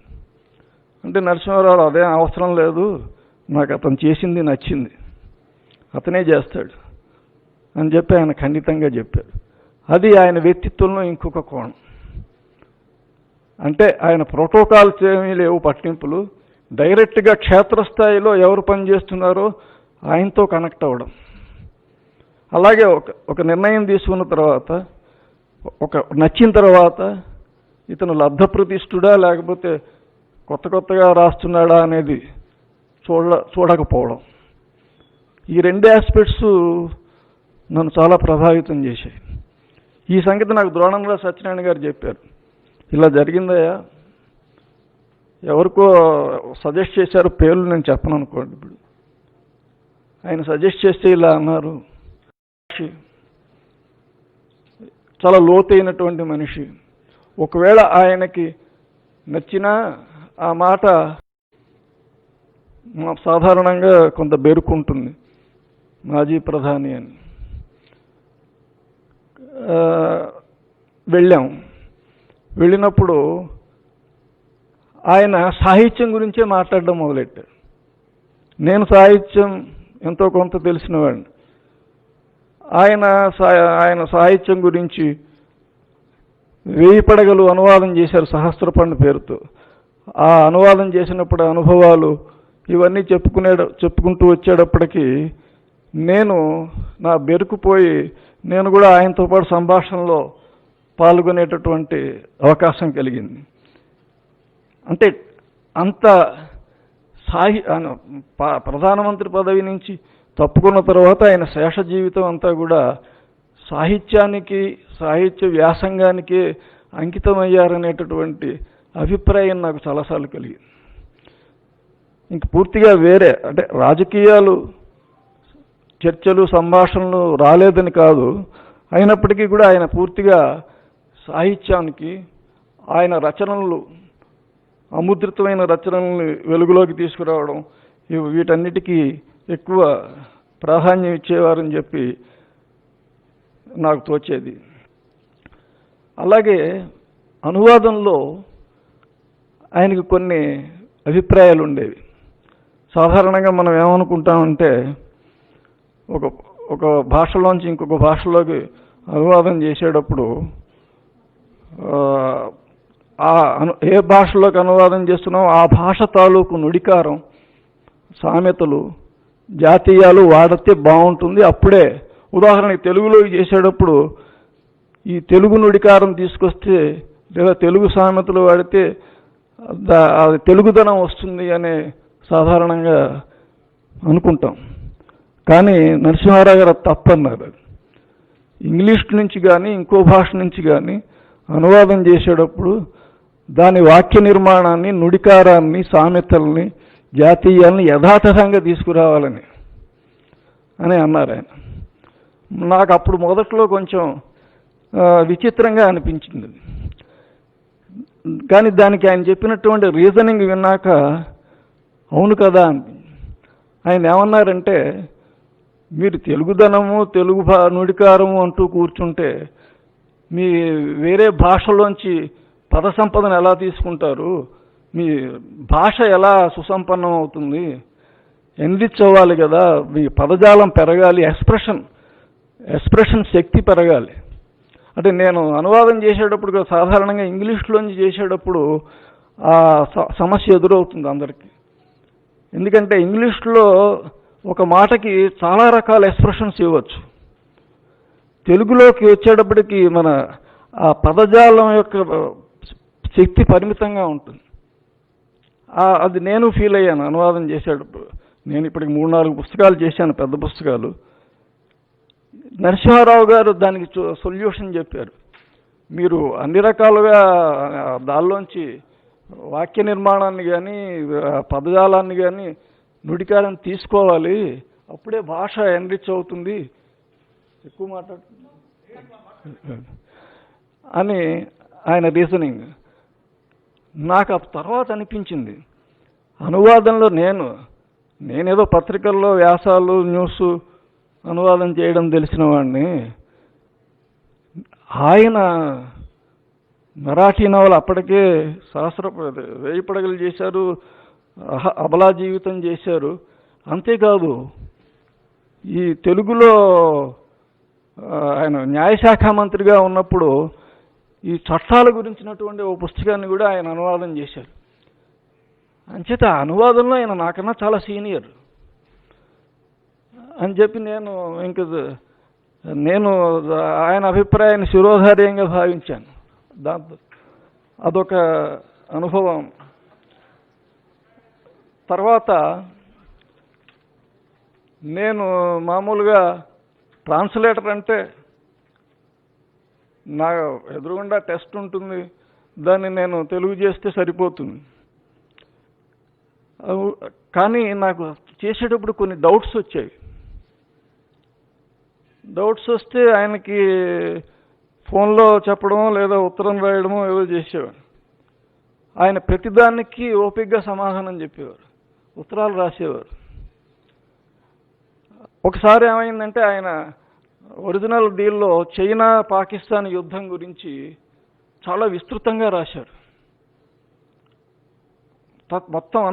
అంటే నరసింహారావు అదేం అవసరం లేదు, నాకు అతను చేసింది నచ్చింది, అతనే చేస్తాడు అని చెప్పి ఆయన ఖండితంగా చెప్పారు. అది ఆయన వ్యక్తిత్వంలో ఇంకొక కోణం. అంటే ఆయన ప్రోటోకాల్స్ ఏమీ లేవు, పట్టింపులు, డైరెక్ట్గా క్షేత్రస్థాయిలో ఎవరు పనిచేస్తున్నారో ఆయనతో కనెక్ట్ అవ్వడం. అలాగే ఒక నిర్ణయం తీసుకున్న తర్వాత, నచ్చిన తర్వాత ఇతను లబ్ధప్రతిష్ఠుడా లేకపోతే కొత్తగా రాస్తున్నాడా అనేది చూడకపోవడం. ఈ 2 ఆస్పెక్ట్స్ నన్ను చాలా ప్రభావితం చేశాయి. ఈ సంగతి నాకు ద్రోణంరాజు సత్యనారాయణ గారు చెప్పారు. ఇలా జరిగిందయ్యా, ఎవరికో సజెస్ట్ చేశారు, పేర్లు నేను చెప్పను అనుకోండి. ఇప్పుడు ఆయన సజెస్ట్ చేస్తే ఇలా అన్నారు, చాలా లోతైనటువంటి మనిషి, ఒకవేళ ఆయనకి నచ్చినా ఆ మాట సాధారణంగా కొంత బెరుకుంటుంది, మాజీ ప్రధాని అని. వెళ్ళినప్పుడు ఆయన సాహిత్యం గురించే మాట్లాడడం మొదలెట్టారు. నేను సాహిత్యం ఎంతో కొంత తెలిసినవాడిని. ఆయన సాహిత్యం గురించి 1000 పడగలు అనువాదం చేశారు సహస్రపండు పేరుతో. ఆ అనువాదం చేసినప్పుడు అనుభవాలు ఇవన్నీ చెప్పుకుంటూ వచ్చేటప్పటికి నా బెరుకుపోయి నేను కూడా ఆయనతో పాటు సంభాషణలో పాల్గొనేటటువంటి అవకాశం కలిగింది. అంటే అంత ప్రధానమంత్రి పదవి నుంచి తప్పుకున్న తర్వాత ఆయన శేష జీవితం అంతా కూడా సాహిత్యానికి, సాహిత్య వ్యాసంగానికి అంకితమయ్యారనేటటువంటి అభిప్రాయం నాకు చాలాసార్లు కలిగింది. ఇంక పూర్తిగా వేరే, అంటే రాజకీయాలు, చర్చలు, సంభాషణలు రాలేదని కాదు, అయినప్పటికీ కూడా ఆయన పూర్తిగా సాహిత్యానికి, ఆయన రచనలు, అముద్రితమైన రచనల్ని వెలుగులోకి తీసుకురావడం, వీటన్నిటికీ ఎక్కువ ప్రాధాన్యం ఇచ్చేవారని చెప్పి నాకు తోచేది. అలాగే అనువాదంలో ఆయనకి కొన్ని అభిప్రాయాలు ఉండేవి. సాధారణంగా మనం ఏమనుకుంటామంటే ఒక భాషలోంచి ఇంకొక భాషలోకి అనువాదం చేసేటప్పుడు ఏ భాషలోకి అనువాదం చేస్తున్నామో ఆ భాష తాలూకు నుడికారం, సామెతలు, జాతీయాలు వాడితే బాగుంటుంది. అప్పుడే ఉదాహరణకి తెలుగులో చేసేటప్పుడు ఈ తెలుగు నుడికారం తీసుకొస్తే లేదా తెలుగు సామెతలు వాడితే అది తెలుగుదనం వస్తుంది అనే సాధారణంగా అనుకుంటాం. కానీ నరసింహారావు గారు తప్పన్నారు. ఇంగ్లీష్ నుంచి కానీ ఇంకో భాష నుంచి కానీ అనువాదం చేసేటప్పుడు దాని వాక్య నిర్మాణాన్ని, నుడికారాన్ని, సామెతల్ని, జాతీయాల్ని యథాతథంగా తీసుకురావాలని అన్నారు ఆయన. నాకు అప్పుడు మొదట్లో కొంచెం విచిత్రంగా అనిపించింది. కానీ దానికి ఆయన చెప్పినటువంటి రీజనింగ్ విన్నాక అవును కదా అనిపించింది. ఆయన ఏమన్నారంటే, మీరు తెలుగుదనము, తెలుగు నుడికారము అంటూ కూర్చుంటే మీ వేరే భాషలోంచి పద సంపదను ఎలా తీసుకుంటారు? మీ భాష ఎలా సుసంపన్నం అవుతుంది, ఎన్రిచ్ అవ్వాలి కదా, మీ పదజాలం పెరగాలి, ఎక్స్ప్రెషన్ శక్తి పెరగాలి. అంటే నేను అనువాదం చేసేటప్పుడు సాధారణంగా ఇంగ్లీష్లోంచి చేసేటప్పుడు ఆ సమస్య ఎదురవుతుంది అందరికీ. ఎందుకంటే ఇంగ్లీష్లో ఒక మాటకి చాలా రకాల ఎక్స్ప్రెషన్స్ ఇవ్వచ్చు. తెలుగులోకి వచ్చేటప్పటికి మన ఆ పదజాలం యొక్క శక్తి పరిమితంగా ఉంటుంది. అది నేను ఫీల్ అయ్యాను అనువాదం చేసేటప్పుడు. నేను ఇప్పటికి 3-4 పుస్తకాలు చేశాను, పెద్ద పుస్తకాలు. నరసింహారావు గారు దానికి సొల్యూషన్ చెప్పారు. మీరు అన్ని రకాలుగా దానిలోంచి వాక్య నిర్మాణాన్ని కానీ పదజాలాన్ని కానీ నుడికారాన్ని తీసుకోవాలి, అప్పుడే భాష ఎన్రిచ్ అవుతుంది. ఎక్కువ మాట్లాడుతుంది అని ఆయన రీజనింగ్. నాకు ఆ తర్వాత అనిపించింది, అనువాదంలో నేనేదో పత్రికల్లో వ్యాసాలు న్యూస్ అనువాదం చేయడం తెలిసిన వాడిని. ఆయన మరాఠీ నవల అప్పటికే 1000 పడగలు చేశారు, అబలా జీవితం చేశారు. అంతేకాదు ఈ తెలుగులో ఆయన న్యాయశాఖ మంత్రిగా ఉన్నప్పుడు ఈ చట్టాల గురించినటువంటి ఓ పుస్తకాన్ని కూడా ఆయన అనువాదం చేశారు. అంచేత అనువాదంలో ఆయన నాకన్నా చాలా సీనియర్ అని చెప్పి నేను ఆయన అభిప్రాయాన్ని శిరోధార్యంగా భావించాను. దాంతో అదొక అనుభవం. తర్వాత నేను మామూలుగా ట్రాన్స్లేటర్ అంటే నా ఎదురుగుండా టెస్ట్ ఉంటుంది, దాన్ని నేను తెలుగు చేస్తే సరిపోతుంది. కానీ నాకు చేసేటప్పుడు కొన్ని డౌట్స్ వచ్చాయి. డౌట్స్ వస్తే ఆయనకి ఫోన్లో చెప్పడమో లేదా ఉత్తరం రాయడమో ఏదో చేసేవాడు. ఆయన ప్రతిదానికి ఓపికగా సమాధానం చెప్పేవారు, ఉత్తరాలు రాసేవారు. ఒకసారి ఏమైందంటే ఆయన ఒరిజినల్ డీల్లో చైనా పాకిస్తాన్ యుద్ధం గురించి చాలా విస్తృతంగా రాశారు. మొత్తం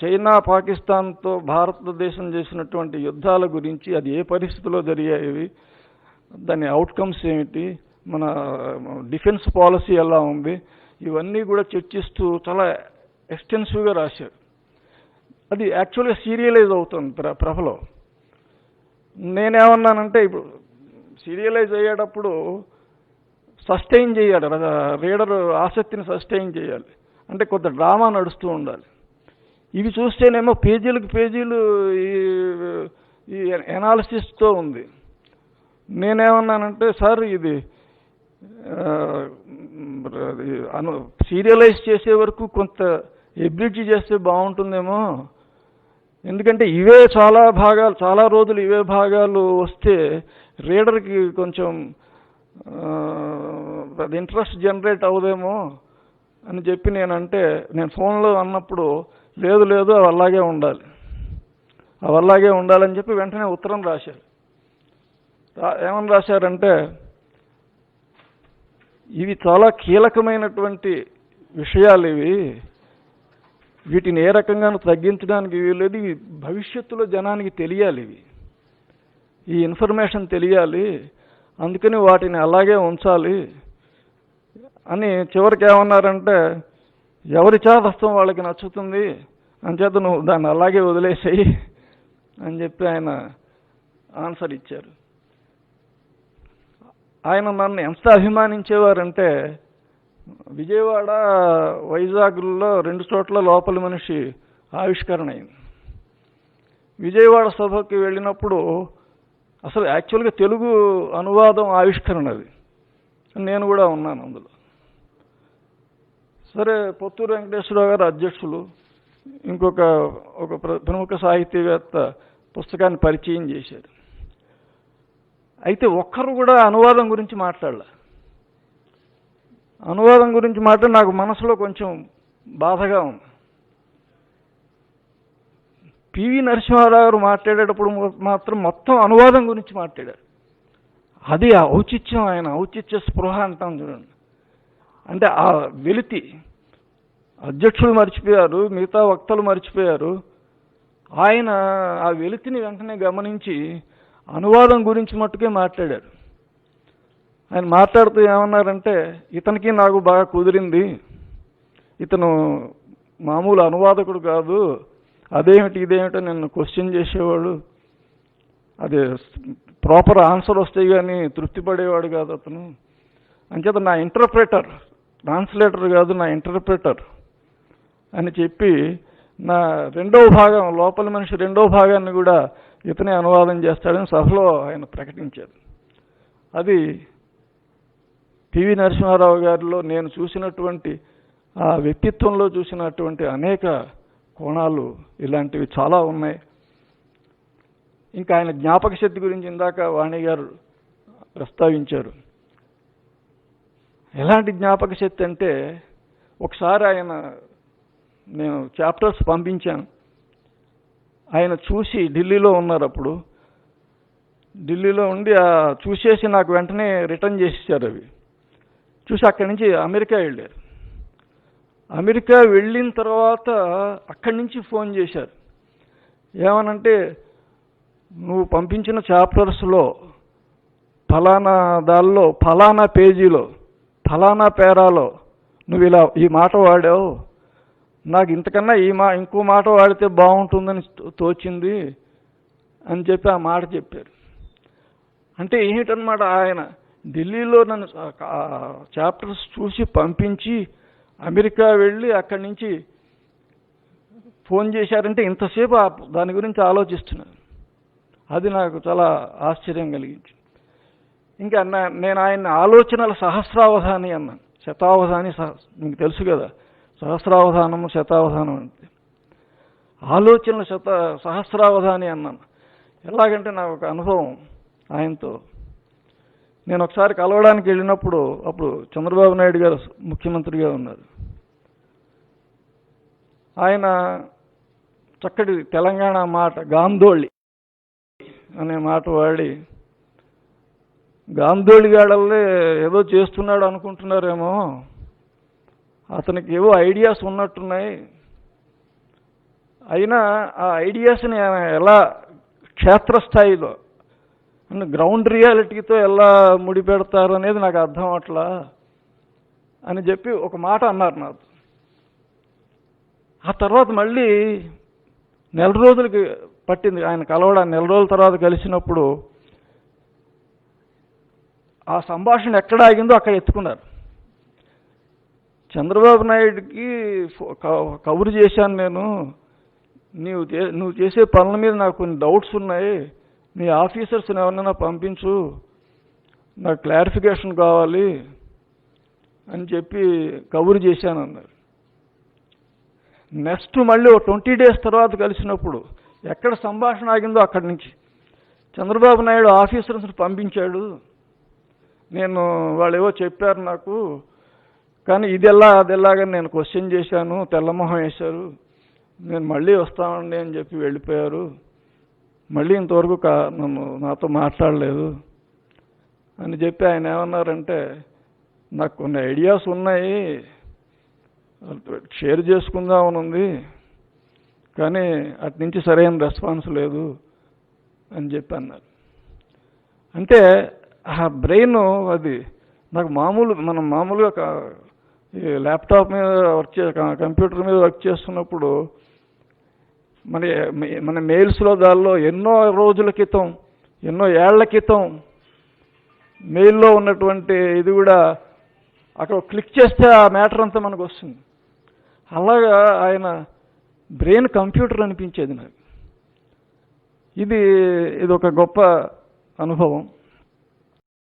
చైనా పాకిస్తాన్తో భారతదేశం చేసినటువంటి యుద్ధాల గురించి, అది ఏ పరిస్థితిలో జరిగాయి, దాని అవుట్కమ్స్ ఏమిటి, మన డిఫెన్స్ పాలసీ ఎలా ఉంది, ఇవన్నీ కూడా చర్చిస్తూ చాలా ఎక్స్టెన్సివ్గా రాశారు. అది యాక్చువల్గా సీరియలైజ్ అవుతుంది ప్రభలో. నేనేమన్నానంటే ఇప్పుడు సీరియలైజ్ అయ్యేటప్పుడు సస్టైన్ చేయాలి, రీడర్ ఆసక్తిని సస్టైన్ చేయాలి, అంటే కొంత డ్రామా నడుస్తూ ఉండాలి. ఇవి చూస్తేనేమో పేజీలకు పేజీలు ఈ ఎనాలిసిస్తో ఉంది. నేనేమన్నానంటే సార్ ఇది సీరియలైజ్ చేసే వరకు కొంత ఎబ్రిడ్జ్ చేస్తే బాగుంటుందేమో, ఎందుకంటే ఇవే చాలా రోజులు ఇవే భాగాలు వస్తే రీడర్కి కొంచెం అది ఇంట్రెస్ట్ జనరేట్ అవుదేమో అని చెప్పి నేను ఫోన్లో అన్నప్పుడు లేదు అవి అలాగే ఉండాలని చెప్పి వెంటనే ఉత్తరం రాశారు. ఏమని రాశారంటే, ఇవి చాలా కీలకమైనటువంటి విషయాలు, వీటిని ఏ రకంగానూ తగ్గించడానికి వీలేదు, ఇవి భవిష్యత్తులో జనానికి తెలియాలి, ఈ ఇన్ఫర్మేషన్ తెలియాలి, అందుకని వాటిని అలాగే ఉంచాలి అని. చివరికి ఏమన్నారంటే, ఎవరి చాదస్తం వాళ్ళకి నచ్చుతుంది, అంచేత నువ్వు దాన్ని అలాగే వదిలేసేయి అని చెప్పి ఆయన ఆన్సర్ ఇచ్చారు. ఆయన నన్ను ఎంత అభిమానించేవారంటే, విజయవాడ వైజాగ్లో 2 చోట్ల లోపలి మనిషి ఆవిష్కరణ అయింది. విజయవాడ సభకి వెళ్ళినప్పుడు అసలు యాక్చువల్గా తెలుగు అనువాదం ఆవిష్కరణ అది, నేను కూడా ఉన్నాను అందులో. సరే, పొత్తూరు వెంకటేశ్వరరావు గారు అధ్యక్షులు, ఇంకొక ప్రముఖ సాహితీవేత్త పుస్తకాన్ని పరిచయం చేశారు. అయితే ఒక్కరు కూడా అనువాదం గురించి మాట్లాడలే. అనువాదం గురించి మాట్లాడి నాకు మనసులో కొంచెం బాధగా ఉంది. పివి నరసింహారావు గారు మాట్లాడేటప్పుడు మాత్రం మొత్తం అనువాదం గురించి మాట్లాడారు. అది ఔచిత్యం, ఆయన ఔచిత్య స్పృహ అంటాం చూడండి. అంటే ఆ వెలితి, అధ్యక్షులు మర్చిపోయారు, మిగతా వక్తలు మర్చిపోయారు. ఆయన ఆ వెలితిని వెంటనే గమనించి అనువాదం గురించి మట్టుకే మాట్లాడారు. ఆయన మాట్లాడుతూ ఏమన్నారంటే, ఇతనికి నాకు బాగా కుదిరింది, ఇతను మామూలు అనువాదకుడు కాదు, అదేమిటి ఇదేమిటో నన్ను క్వశ్చన్ చేసేవాడు, అది ప్రాపర్ ఆన్సర్ వస్తాయి కానీ తృప్తి పడేవాడు కాదు అతను. అంచేత నా ఇంటర్ప్రెటర్, ట్రాన్స్లేటర్ కాదు, నా ఇంటర్ప్రెటర్ అని చెప్పి నా రెండవ భాగం, లోపల మనిషి రెండవ భాగాన్ని కూడా ఇతనే అనువాదం చేస్తాడని సభలో ఆయన ప్రకటించారు. అది పివి నరసింహారావు గారిలో నేను చూసినటువంటి, ఆ వ్యక్తిత్వంలో చూసినటువంటి అనేక కోణాలు ఇలాంటివి చాలా ఉన్నాయి. ఇంకా ఆయన జ్ఞాపక శక్తి గురించి ఇందాక వాణి గారు ప్రస్తావించారు. ఎలాంటి జ్ఞాపక శక్తి అంటే, ఒకసారి నేను చాప్టర్స్ పంపించాను, ఆయన చూసి ఢిల్లీలో ఉన్నారు, అప్పుడు ఢిల్లీలో ఉండి చూసేసి నాకు వెంటనే రిటర్న్ చేసేసారు. అవి చూసి అక్కడి నుంచి అమెరికా వెళ్ళారు. అమెరికా వెళ్ళిన తర్వాత అక్కడి నుంచి ఫోన్ చేశారు. ఏమనంటే, నువ్వు పంపించిన చాప్టర్స్లో ఫలానా దానిలో, ఫలానా పేజీలో, ఫలానా పేరాలో నువ్వు ఇలా ఈ మాట వాడావు, నాకు ఇంతకన్నా ఇంకో మాట వాడితే బాగుంటుందని తోచింది అని చెప్పి ఆ మాట చెప్పారు. అంటే ఏమిటనమాట, ఆయన ఢిల్లీలో నన్ను చాప్టర్స్ చూసి పంపించి అమెరికా వెళ్ళి అక్కడి నుంచి ఫోన్ చేశారంటే ఇంతసేపు దాని గురించి ఆలోచిస్తున్నాను. అది నాకు చాలా ఆశ్చర్యం కలిగించింది. ఇంకా నేను ఆయన ఆలోచనల సహస్రావధాని అన్నాను. శతావధాని మీకు తెలుసు కదా, సహస్రావధానము శతావధానం అంటే ఆలోచనల సహస్రావధాని అన్నాను. ఎలాగంటే నాకు ఒక అనుభవం ఆయనతో. నేను ఒకసారి కలవడానికి వెళ్ళినప్పుడు, అప్పుడు చంద్రబాబు నాయుడు గారు ముఖ్యమంత్రిగా ఉన్నారు. ఆయన చక్కటి తెలంగాణ మాట, గాంధోళి అనే మాట వాడి, గాంధోళిగాడల్లే ఏదో చేస్తున్నాడు అనుకుంటున్నారేమో, అతనికి ఏవో ఐడియాస్ ఉన్నట్టున్నాయి, అయినా ఆ ఐడియాస్ని ఎలా క్షేత్రస్థాయిలో గ్రౌండ్ రియాలిటీతో ఎలా ముడిపెడతారు అనేది నాకు అర్థం అట్లా అని చెప్పి ఒక మాట అన్నారు నాకు. ఆ తర్వాత మళ్ళీ నెల రోజులకి పట్టింది ఆయన కలవడానికి. నెల రోజుల తర్వాత కలిసినప్పుడు ఆ సంభాషణ ఎక్కడ ఆగిందో అక్కడ ఎత్తుకున్నారు. చంద్రబాబు నాయుడికి కబురు చేశాను నేను, నువ్వు చేసే పనుల మీద నాకు కొన్ని డౌట్స్ ఉన్నాయి, నీ ఆఫీసర్స్ని ఎవరినైనా పంపించు, నాకు క్లారిఫికేషన్ కావాలి అని చెప్పి కబురు చేశాను అన్నారు. నెక్స్ట్ మళ్ళీ 20 days తర్వాత కలిసినప్పుడు ఎక్కడ సంభాషణ ఆగిందో అక్కడి నుంచి చంద్రబాబు నాయుడు ఆఫీసర్స్ని పంపించాడు, నేను వాళ్ళు ఏవో చెప్పారు నాకు, కానీ అదెల్లాగని నేను క్వశ్చన్ చేశాను, తెల్లమొహం వేశారు, నేను మళ్ళీ వస్తామండి అని చెప్పి వెళ్ళిపోయారు, మళ్ళీ ఇంతవరకు నాతో మాట్లాడలేదు అని చెప్పి ఆయన ఏమన్నారంటే, నాకు కొన్ని ఐడియాస్ ఉన్నాయి, షేర్ చేసుకుందామని ఉంది, కానీ అటు నుంచి సరైన రెస్పాన్స్ లేదు అని చెప్పి అన్నారు. అంటే ఆ బ్రెయిన్ అది నాకు మనం మామూలుగా ఈ ల్యాప్టాప్ మీద కంప్యూటర్ మీద వర్క్ చేస్తున్నప్పుడు మన మెయిల్స్లో దానిలో ఎన్నో రోజుల క్రితం, ఎన్నో ఏళ్ల క్రితం మెయిల్లో ఉన్నటువంటి ఇది కూడా అక్కడ క్లిక్ చేస్తే ఆ మ్యాటర్ అంతా మనకు వస్తుంది. అలాగా ఆయన బ్రెయిన్ కంప్యూటర్ అనిపించేది నాకు. ఇది ఒక గొప్ప అనుభవం.